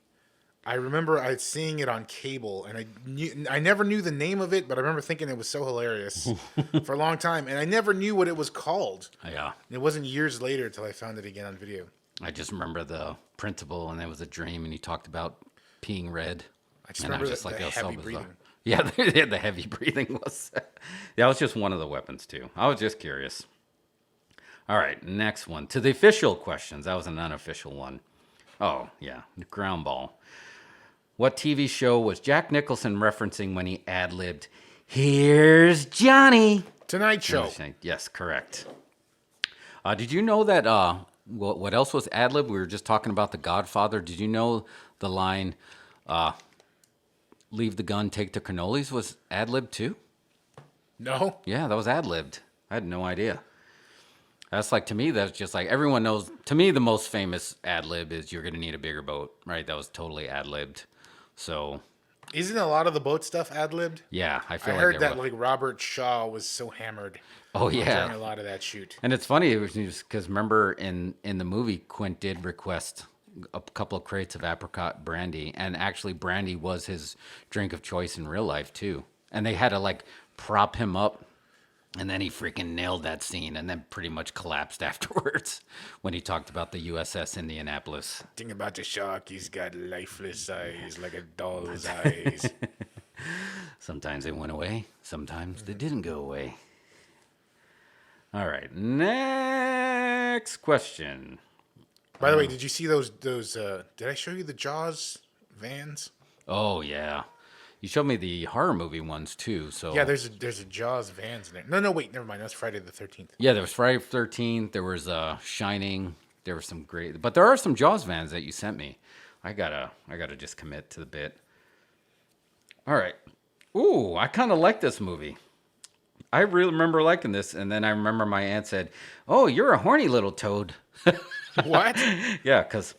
I remember seeing it on cable, and I never knew the name of it, but I remember thinking it was so hilarious for a long time, and I never knew what it was called. Yeah. It wasn't years later until I found it again on video. I just remember the principal, and it was a dream, and he talked about peeing red. I just And remember was the "Oh, heavy so bizarre." breathing. Yeah, the heavy breathing was. That was just one of the weapons too. I was just curious. All right, next one. To the official questions. That was an unofficial one. Oh yeah, the ground ball. What TV show was Jack Nicholson referencing when he ad-libbed, "Here's Johnny"? Tonight Show. Yes, correct. Did you know that? What else was ad-lib? We were just talking about The Godfather. Did you know the line? Leave the gun, take the cannolis was ad-libbed too? No? Yeah, that was ad-libbed. I had no idea. That's like, to me, that's just like, everyone knows, to me, the most famous ad-lib is "You're going to need a bigger boat," right? That was totally ad-libbed. So, Isn't a lot of the boat stuff ad-libbed? yeah, I feel I like heard it that was. like Robert Shaw was so hammered Oh, during yeah. a lot of that shoot. And it's funny, it was because remember in the movie, Quint did request a couple of crates of apricot brandy, and actually brandy was his drink of choice in real life too. And they had to like prop him up, and then he freaking nailed that scene, and then pretty much collapsed afterwards when he talked about the USS Indianapolis. Think about the shark. He's got lifeless eyes like a doll's eyes. Sometimes they went away, sometimes they didn't go away. All right, next question. By the way, did you see those? Did I show you the Jaws vans? Oh yeah, you showed me the horror movie ones too. So Yeah, there's a Jaws vans in there. No, wait, never mind. That's Friday the 13th. yeah, there was Friday the 13th. There was Shining. There were some great, but there are some Jaws vans that you sent me. I gotta just commit to the bit. All right. Ooh, I kind of like this movie. I really remember liking this, and then I remember my aunt said, "Oh, you're a horny little toad." What? Yeah, because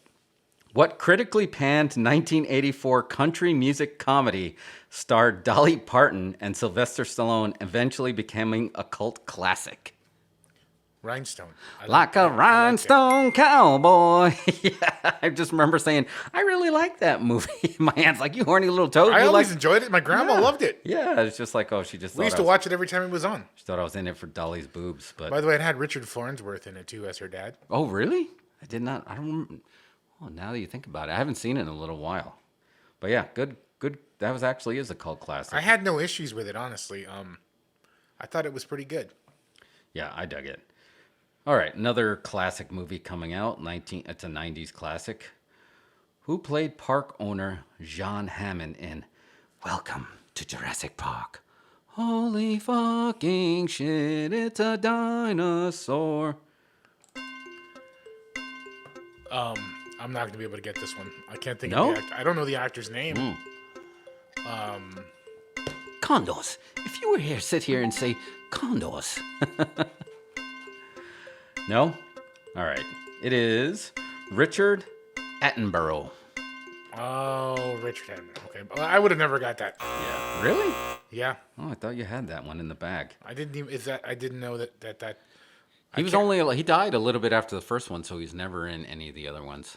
what critically panned 1984 country music comedy starred Dolly Parton and Sylvester Stallone eventually becoming a cult classic? Rhinestone. I Like a that. I liked it. rhinestone cowboy. Yeah, I just remember saying, I really like that movie. My aunt's like, "You horny little toad." I You always like? enjoyed it. My grandma Yeah. loved it. Yeah, it's just like, oh, she just We thought, used I to was, watch it every time it was on. she thought I was in it for Dolly's boobs. But By the way, it had Richard Farnsworth in it too as her dad. oh, really? I did not. I don't remember. Well, now that you think about it, I haven't seen it in a little while. But yeah, good. That was actually is a cult classic. I had no issues with it, honestly. I thought it was pretty good. Yeah, I dug it. All right, another classic movie coming out. It's a 90s classic. Who played park owner John Hammond in Welcome to Jurassic Park? Holy fucking shit, it's a dinosaur. I'm not gonna be able to get this one. I can't think No? of the actor. I don't know the actor's name. Condors. If you were here, sit here and say condors. No? All right. It is Richard Attenborough. Oh, Richard Hammond. Okay, well, I would have never got that. Yeah. Really? Yeah, Oh, I thought you had that one in the bag. I didn't even. I didn't know that He died a little bit after the first one, so he's never in any of the other ones.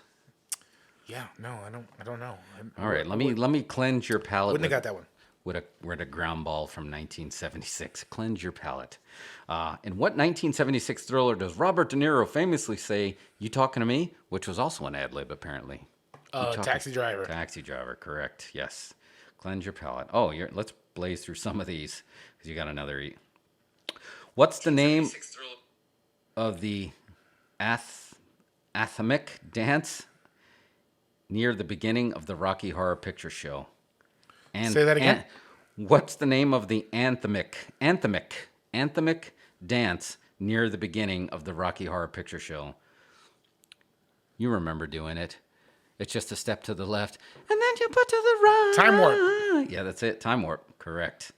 Yeah, no, I don't know. All right, let me cleanse your palate. Wouldn't have got that one. With a ground ball from 1976. Cleanse your palate. In what 1976 thriller does Robert De Niro famously say, "You talking to me?" Which was also an ad lib, apparently. Taxi Driver. Taxi Driver, correct. Yes. Cleanse your palate. Oh, let's blaze through some of these because you got another eat. What's the name of the anthemic dance near the beginning of the Rocky Horror Picture Show? Say that again. What's the name of the anthemic dance near the beginning of the Rocky Horror Picture Show? You remember doing it. It's just a step to the left, and then you put to the right. Time Warp. Yeah, that's it. Time Warp. Correct.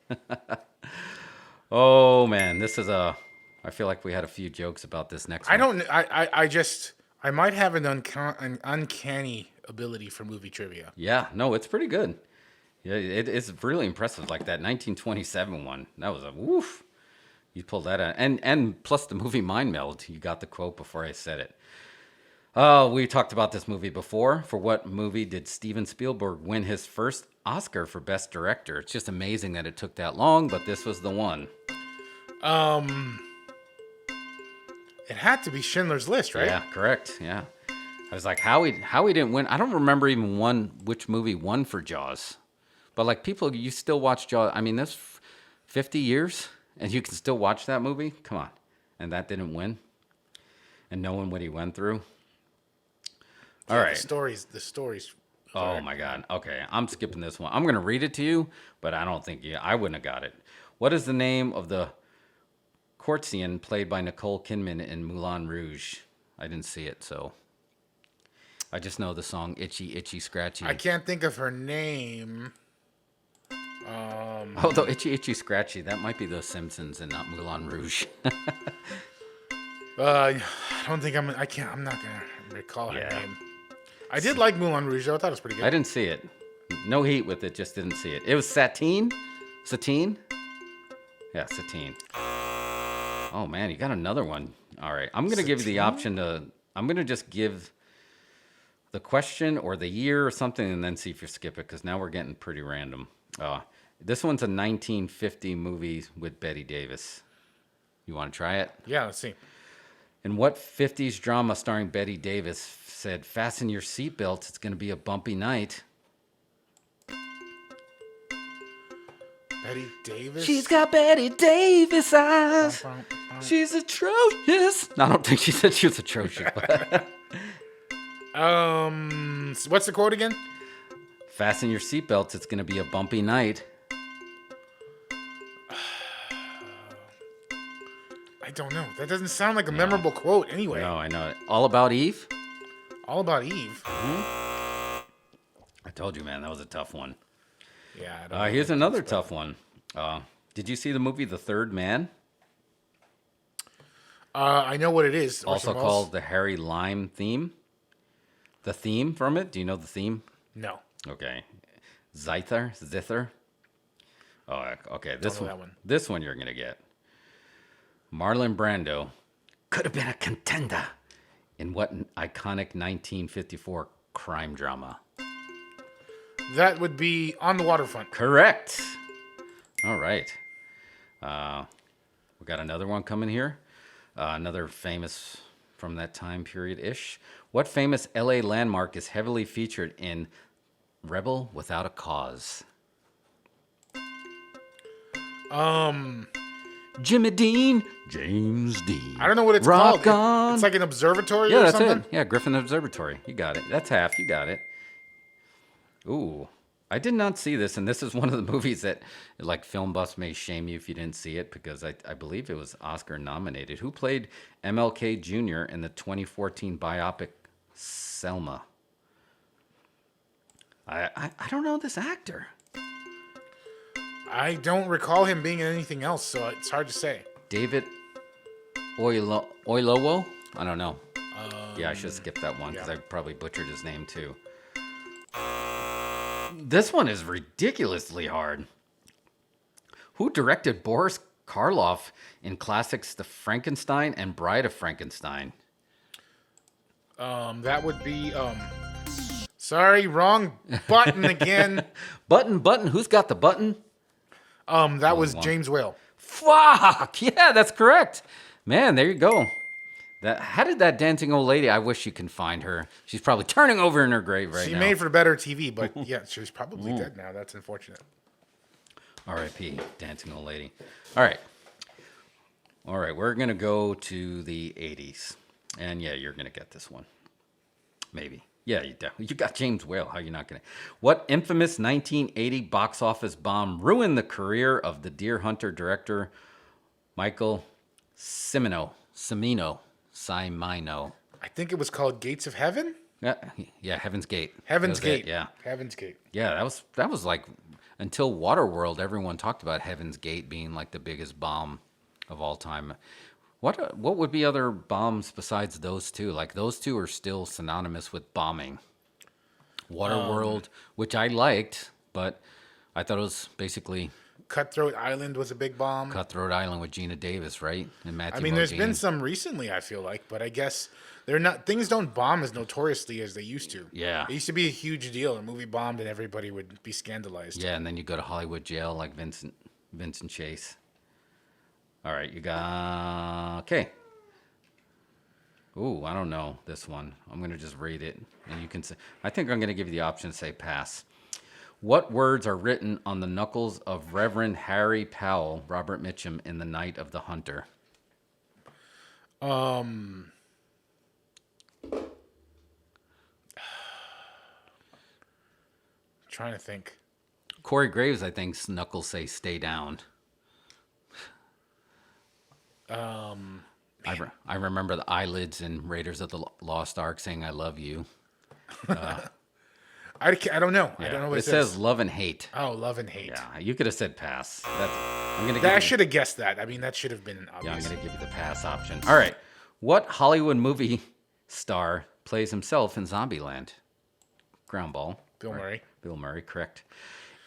Oh man, I feel like we had a few jokes about this next one. I might have an uncanny ability for movie trivia. Yeah, no, it's pretty good. Yeah, it's really impressive. Like that 1927 one. That was a woof. You pulled that out. And plus the movie Mind Meld. You got the quote before I said it. Oh, we talked about this movie before. For what movie did Steven Spielberg win his first Oscar for Best Director? It's just amazing that it took that long, but this was the one. It had to be Schindler's List, right? Yeah, correct. Yeah. I was like, how he didn't win. I don't remember even which movie won for Jaws. But like you still watch Jaws. I mean, that's 50 years and you can still watch that movie? Come on. And that didn't win? And knowing what he went through? All right. The stories. Oh my God. Okay. I'm skipping this one. I'm going to read it to you, but I don't think I wouldn't have got it. What is the name of the courtesan played by Nicole Kidman in Moulin Rouge? I didn't see it, so I just know the song Itchy, Itchy, Scratchy. I can't think of her name. Although Itchy, Itchy, Scratchy, that might be The Simpsons and not Moulin Rouge. I don't think I'm not gonna recall her name. I did like Moulin Rouge though. I thought it was pretty good. I didn't see it. No heat with it. Just didn't see it. It was Satine. Satine. Yeah, Satine. Oh man, you got another one. All right, I'm gonna give you the option to. I'm gonna just give the question or the year or something, and then see if you skip it because now we're getting pretty random. This one's a 1950 movie with Bette Davis. You want to try it? Yeah, let's see. In what 50s drama starring Bette Davis said, "Fasten your seatbelts, it's going to be a bumpy night"? Bette Davis? She's got Bette Davis eyes. She's atrocious. No, I don't think she said she was atrocious. But what's the quote again? Fasten your seatbelts, it's going to be a bumpy night. I don't know. That doesn't sound like a memorable quote anyway. No, I know it. All About Eve? All About Eve. I told you, man, that was a tough one. Yeah. I don't Here's another tough one. Did you see the movie The Third Man? I know what it is. Also called the Harry Lime theme. The theme from it? Do you know the theme? No. Okay. Zither. Oh, okay. This one. That one. This one you're gonna get. Marlon Brando could have been a contender in what iconic 1954 crime drama? That would be On the Waterfront. Correct. All right. We got another one coming here. Another famous from that time period-ish. What famous LA landmark is heavily featured in Rebel Without a Cause? Jimmy Dean. James Dean. I don't know what it's Rock called. on. It's like an observatory Yeah, or that's something? it. Yeah, Griffin Observatory. You got it. That's half. You got it. Ooh. I did not see this, and this is one of the movies that, like, Film Buffs may shame you if you didn't see it, because I believe it was Oscar nominated. Who played MLK Jr. in the 2014 biopic Selma? I don't know this actor. I don't recall him being in anything else, so it's hard to say. David Oyelowo? I don't know. Yeah, I should skip that one because I probably butchered his name too. This one is ridiculously hard. Who directed Boris Karloff in classics The Frankenstein and Bride of Frankenstein. That would be sorry, wrong button again. Button. Who's got the button? That was James Whale. Fuck! Yeah, that's correct. Man, there you go. How did that dancing old lady? I wish you can find her. She's probably turning over in her grave right now. She made for better TV, but yeah, she's probably dead now. That's unfortunate. R.I.P. Dancing old lady. All right, we're gonna go to the 80s, and yeah, you're gonna get this one. Maybe. Yeah, you got James Whale. How are you not gonna? What infamous 1980 box office bomb ruined the career of the Deer Hunter director Michael Cimino? I think it was called Gates of Heaven. Yeah, Heaven's Gate. Heaven's Gate. Yeah, Heaven's Gate. yeah. That was like until Waterworld, everyone talked about Heaven's Gate being like the biggest bomb of all time. What would be other bombs besides those two? Like those two are still synonymous with bombing. Waterworld, which I liked, but I thought it was basically Cutthroat Island was a big bomb. Cutthroat Island with Gina Davis, right? And Matthew. I mean, there's Modine. been some recently, I feel like, but I guess they're not. Things don't bomb as notoriously as they used to. Yeah. It used to be a huge deal. A movie bombed and everybody would be scandalized. Yeah, and then you go to Hollywood jail like Vincent Chase. All right, you got okay. Ooh, I don't know this one. I'm gonna just read it, and you can say. I think I'm gonna give you the option to say pass. What words are written on the knuckles of Reverend Harry Powell, Robert Mitchum, in The Night of the Hunter? Trying to think. Corey Graves, I think's knuckles say "Stay down." I remember the eyelids in Raiders of the Lost Ark saying "I love you." I don't know. I don't know what it says. Love and hate. Oh, love and hate. Yeah, you could have said pass. I should have guessed that. I mean, that should have been obvious. Yeah, I'm going to give you the pass option. All right. What Hollywood movie star plays himself in Zombieland? Ground ball. Bill Murray. Bill Murray, correct.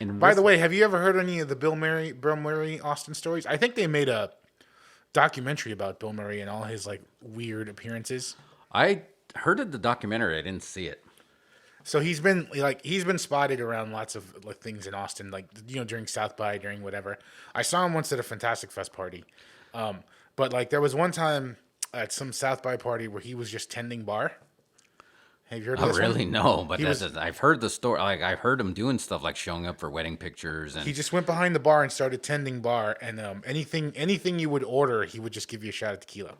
By the way, have you ever heard any of the Bill Murray Austin stories? I think they made a documentary about Bill Murray and all his like weird appearances. I heard of the documentary. I didn't see it. So he's been spotted around lots of like things in Austin, like during South by, during whatever. I saw him once at a Fantastic Fest party, but like there was one time at some South by party where he was just tending bar. Have you heard of this? Really? One? No, but I've heard the story. Like I've heard him doing stuff like showing up for wedding pictures, and he just went behind the bar and started tending bar, and anything you would order, he would just give you a shot of tequila.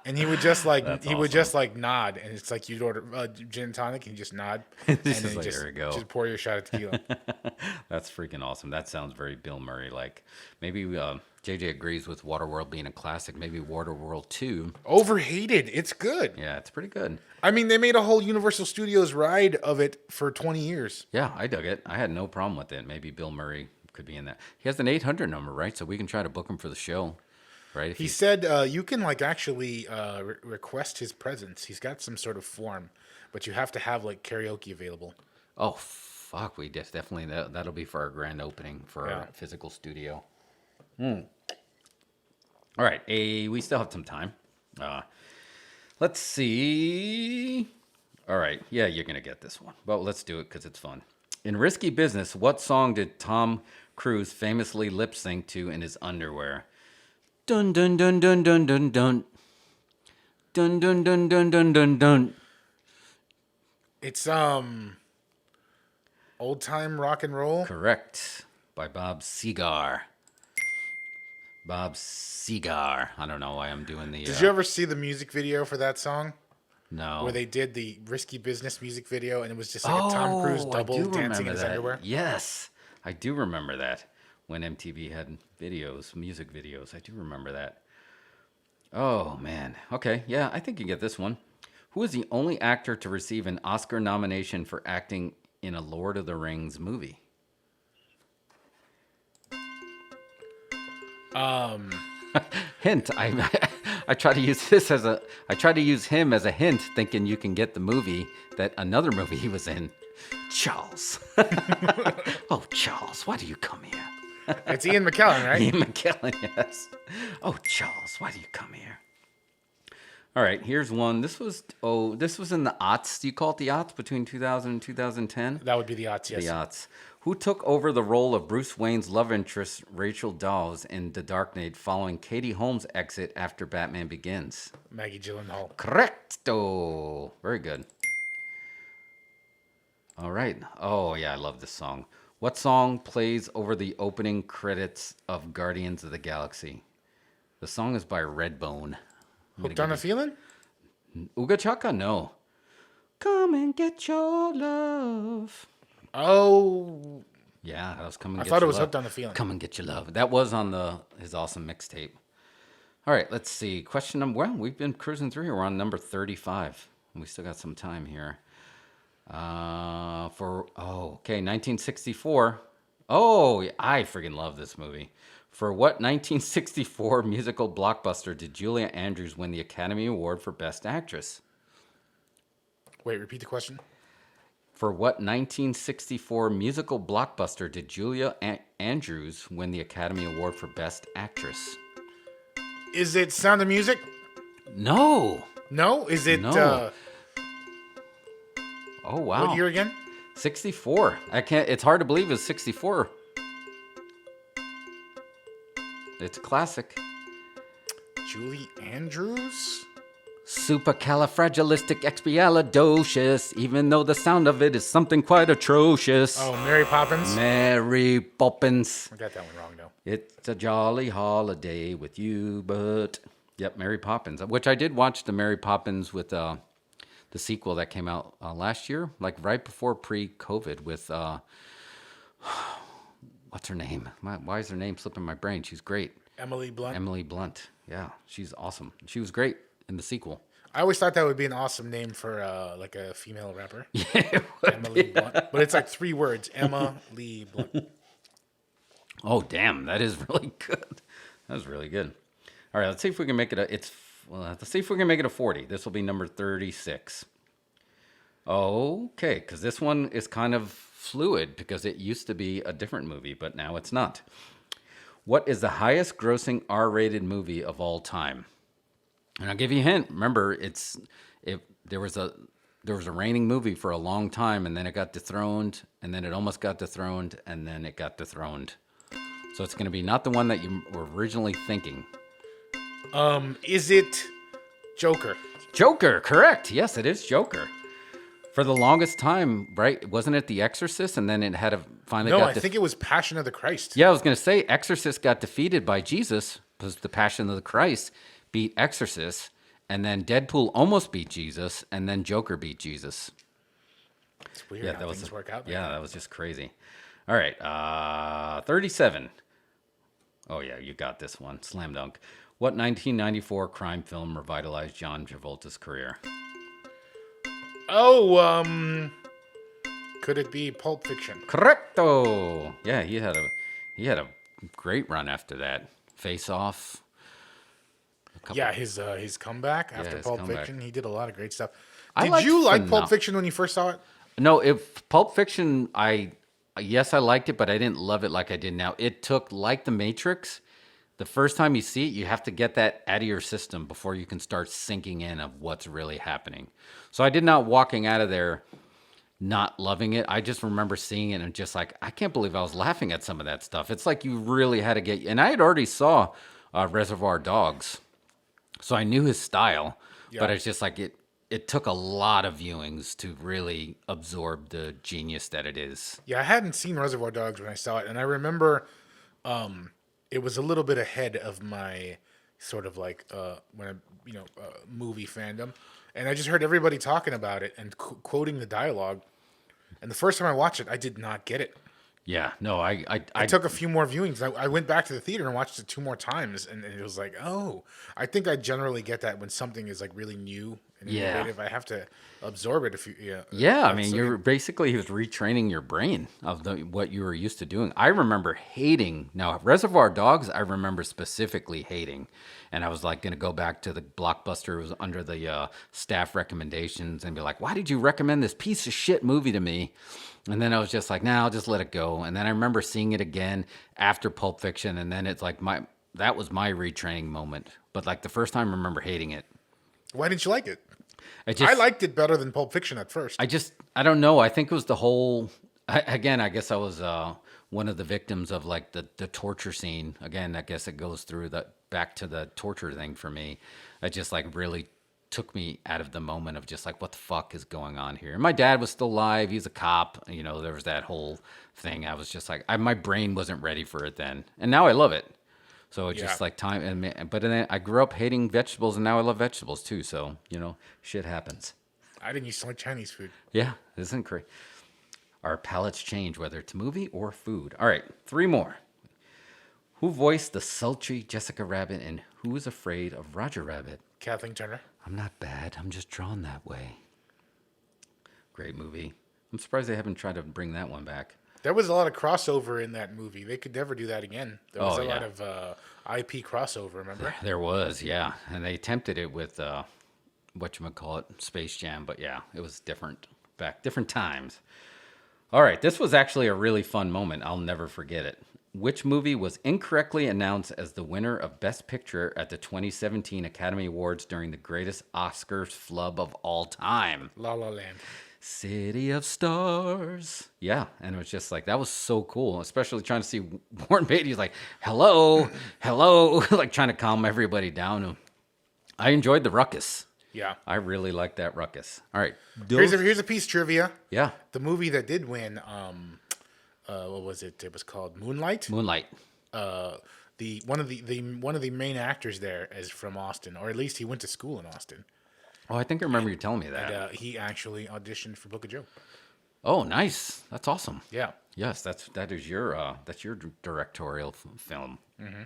And he would just like nod, and it's like you'd order gin and tonic, and you just nod, and then like, here we go. Just pour you a shot of tequila. That's freaking awesome. That sounds very Bill Murray like. Maybe JJ agrees with Waterworld being a classic. Maybe Waterworld 2. Overhated. It's good. Yeah, it's pretty good. I mean, they made a whole Universal Studios ride of it for 20 years. Yeah, I dug it. I had no problem with it. Maybe Bill Murray could be in that. He has an 800 number, right? So we can try to book him for the show. Right? He said you can like actually request his presence. He's got some sort of form, but you have to have like karaoke available. Oh fuck, we definitely that'll be for our grand opening for our physical studio. All right, we still have some time. Let's see. All right, yeah, you're gonna get this one. Well, let's do it because it's fun. In Risky Business, what song did Tom Cruise famously lip sync to in his underwear? Dun dun dun dun dun dun dun. Dun dun dun dun dun dun dun. It's old time rock and roll. Correct. By Bob Seger. Bob Seger. I don't know why I'm doing the. Did you ever see the music video for that song? No. Where they did the Risky Business music video, and it was just like a Tom Cruise double dancing in his underwear. Yes, I do remember that. When MTV had music videos. I do remember that. Oh, man. Okay, yeah, I think you get this one. Who is the only actor to receive an Oscar nomination for acting in a Lord of the Rings movie? Hint. I try to use him as a hint, thinking you can get the movie that another movie he was in. Charles. Oh, Charles, why do you come here? It's Ian McKellen, right? Ian McKellen, yes. Oh, Charles, why do you come here? All right, here's one. This was in the aughts. Do you call it the aughts between 2000 and 2010? That would be the odds, yes. The aughts. Who took over the role of Bruce Wayne's love interest, Rachel Dawes, in The Dark Knight following Katie Holmes' exit after Batman Begins? Maggie Gyllenhaal. Correcto. Very good. All right. Oh, yeah, I love this song. What song plays over the opening credits of Guardians of the Galaxy? The song is by Redbone. Hooked on a Feeling? Uga Chaka? No. Come and get your love. Oh, Yeah, that was Come and I Get thought Your it was Love. Hooked on a Feeling. Come and Get Your Love. That was on his awesome mixtape. All right, let's see. Question number, well, we've been cruising through here. We're on number 35. And we still got some time here. Okay, 1964. Oh, I freaking love this movie. For what 1964 musical blockbuster did Julia Andrews win the Academy Award for Best Actress? Wait, repeat the question. For what 1964 musical blockbuster did Julia Andrews win the Academy Award for Best Actress? Is it Sound of Music? No. No? Is it, No. Oh, wow. what year again? 64. It's hard to believe it's 64. It's a classic. Julie Andrews? Supercalifragilisticexpialidocious, even though the sound of it is something quite atrocious. Oh, Mary Poppins? Mary Poppins. I got that one wrong, though. It's a jolly holiday with you, but... Yep, Mary Poppins. Which I did watch the Mary Poppins with the sequel that came out last year, like right before pre-COVID with... what's her name? Why is her name slipping my brain? She's great. Emily Blunt? Emily Blunt. Yeah, she's awesome. She was great in the sequel. I always thought that would be an awesome name for like a female rapper. Yeah, it would Emily be. Blunt. But it's like 3 words. Emma Lee Blunt. Oh, damn, that is really good. That was really good. All right, let's see if we can make it let's see if we can make it a 40. This will be number 36. Okay, because this one is kind of fluid because it used to be a different movie, but now it's not. What is the highest grossing R-rated movie of all time? And I'll give you a hint. Remember, there was a reigning movie for a long time, and then it got dethroned, and then it almost got dethroned, and then it got dethroned. So it's going to be not the one that you were originally thinking. Is it Joker? Joker, correct. Yes, it is Joker. For the longest time, right? Wasn't it The Exorcist, and then it had finally No, got I think it was Passion of the Christ. Yeah, I was going to say Exorcist got defeated by Jesus because the Passion of the Christ beat Exorcist, and then Deadpool almost beat Jesus, and then Joker beat Jesus. It's weird how things work out. Yeah, that was just crazy. All right, 37. Oh, yeah, you got this one. Slam dunk. What 1994 crime film revitalized John Travolta's career? Oh, could it be Pulp Fiction? Correcto. Yeah, he had a great run after that. Face Off. Yeah, his comeback after his Pulp comeback. Fiction, he did a lot of great stuff. I Did liked you like Pulp Phenomenal. Fiction when you first saw it? No, if Pulp Fiction, yes, I liked it, but I didn't love it like I did now. It took, like The Matrix, the first time you see it, you have to get that out of your system before you can start sinking in of what's really happening. So I did not walking out of there not loving it. I just remember seeing it and just like, I can't believe I was laughing at some of that stuff. It's like you really had to get, and I had already saw Reservoir Dogs, so I knew his style, but it's just like it took a lot of viewings to really absorb the genius that it is. Yeah, I hadn't seen Reservoir Dogs when I saw it, and I remember it was a little bit ahead of my sort of like movie fandom, and I just heard everybody talking about it and quoting the dialogue. And the first time I watched it, I did not get it. Yeah, no, I took a few more viewings. I went back to the theater and watched it 2 more times, and it was like, oh, I think I generally get that when something is like really new and Yeah. innovative. I have to absorb it. If you, Yeah, I mean, so you're basically he was retraining your brain of what you were used to doing. I remember hating. Now, Reservoir Dogs, I remember specifically hating, and I was like going to go back to the Blockbuster. It was under the staff recommendations and be like, "Why did you recommend this piece of shit movie to me?" And then I was just like, "Nah, I'll just let it go." And then I remember seeing it again after Pulp Fiction, and then it's like that was my retraining moment. But like the first time, I remember hating it. why didn't you like it? I I liked it better than Pulp Fiction at first. I don't know. I think it was the whole. Again, I guess I was one of the victims of like the torture scene. Again, I guess it goes through the back to the torture thing for me. It just like really took me out of the moment of just like what the fuck is going on here. And my dad was still alive. He's a cop. You know, there was that whole thing. I was just like, my brain wasn't ready for it then, and now I love it. So it's just Yeah. like time. But then I grew up hating vegetables, and now I love vegetables too. So you know, shit happens. I didn't used to like Chinese food. Yeah, isn't crazy. Our palates change whether it's movie or food. All right, 3 more. Who voiced the sultry Jessica Rabbit and Who is Afraid of Roger Rabbit? Kathleen Turner. I'm not bad. I'm just drawn that way. Great movie. I'm surprised they haven't tried to bring that one back. There was a lot of crossover in that movie. They could never do that again. There was Oh, a yeah. lot of IP crossover. Remember? There was, yeah. And they attempted it with whatchamacallit, Space Jam, but yeah, it was different different times. All right, this was actually a really fun moment. I'll never forget it. Which movie was incorrectly announced as the winner of Best Picture at the 2017 Academy Awards during the greatest Oscars flub of all time? La La Land. City of Stars. Yeah, and it was just like, that was so cool, especially trying to see Warren Beatty. He's like, hello, hello, like trying to calm everybody down. I enjoyed the ruckus. Yeah. I really like that ruckus. All right. Here's a piece of trivia. Yeah, The movie that did win, what was it? It was called Moonlight. Moonlight. One of the main actors there is from Austin, or at least he went to school in Austin. Oh, I think I remember you telling me that. And he actually auditioned for Book of Joe. Oh, nice. That's awesome. Yeah. Yes, that's your directorial film. Mm-hmm.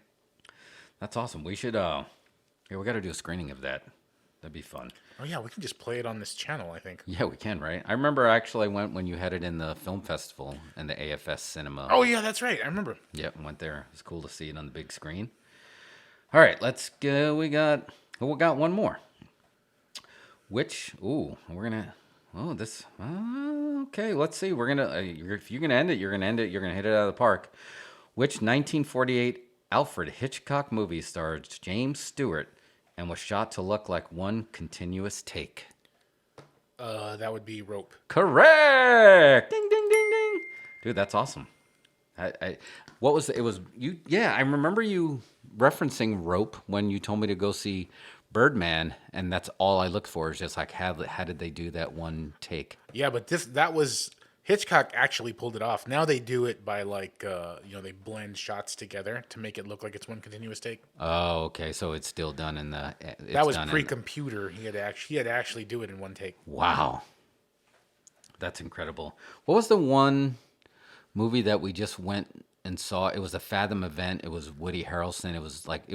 That's awesome. We should yeah, we got to do a screening of that. That'd be fun. Oh yeah, we can just play it on this channel. I think. Yeah, we can, right? I remember actually I went when you had it in the film festival and the AFS cinema. Oh yeah, that's right. I remember. Yeah, went there. It was cool to see it on the big screen. All right, let's go. We got one more. Which, okay, let's see. We're going to, if you're going to end it, you're going to end it. You're going to hit it out of the park. Which 1948 Alfred Hitchcock movie stars James Stewart and was shot to look like one continuous take? That would be Rope. Correct! Ding, ding, ding, ding. Dude, that's awesome. What was it? Was you? Yeah, I remember you referencing Rope when you told me to go see Birdman, and that's all I looked for is just like how did they do that one take? Yeah, but that was Hitchcock actually pulled it off. Now they do it by like they blend shots together to make it look like it's one continuous take. Oh, okay, so it's still done in the. That was pre-computer. He had to actually do it in one take. Wow, that's incredible. What was the one movie that we just went and saw? It was a Fathom event. It was Woody Harrelson. It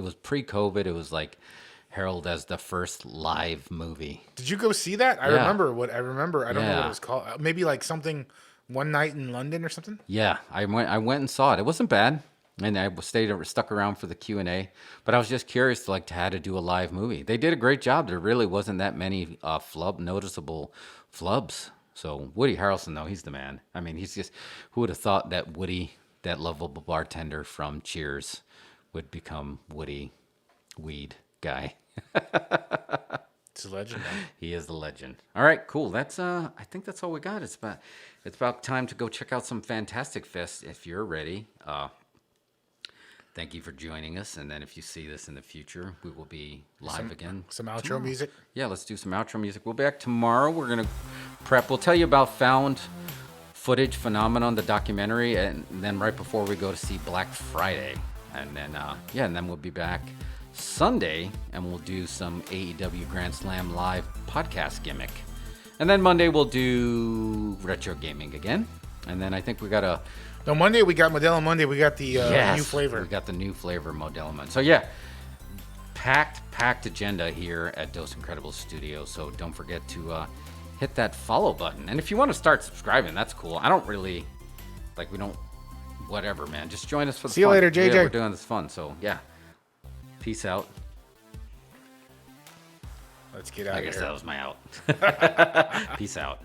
was pre-COVID. It was like heralded as the first live movie. Did you go see that? I Yeah. remember. I don't know what Yeah. it was called. Maybe like something One Night in London or something. Yeah, I went and saw it. It wasn't bad, and I stuck around for the Q&A. But I was just curious to how to do a live movie. They did a great job. There really wasn't that many noticeable flubs. So Woody Harrelson, though, he's the man. I mean, he's just, who would have thought that Woody, that lovable bartender from Cheers, would become Woody Weed guy. It's a legend. Man. He is the legend. All right, cool. That's I think that's all we got. It's about time to go check out some Fantastic Fest if you're ready. Thank you for joining us, and then if you see this in the future, we will be live again. Some outro tomorrow. music. Yeah, let's do some outro music. We'll be back tomorrow. We're gonna prep. We'll tell you about found footage phenomenon, the documentary, and then right before we go to see Black Friday, and then and then we'll be back Sunday, and we'll do some AEW Grand Slam live podcast gimmick. And then Monday we'll do retro gaming again. And then I think we got No, Monday we got Modelo Monday. We got the new flavor. We got the new flavor Modelo Monday. So yeah, packed agenda here at Dos Incredibles Studio. So don't forget to hit that follow button. And if you want to start subscribing, that's cool. I don't really we don't. Whatever, man. Just join us for the See you later, JJ. Yeah, we're doing this fun. So yeah, peace out. Let's get out of here. I guess that was my out. Peace out.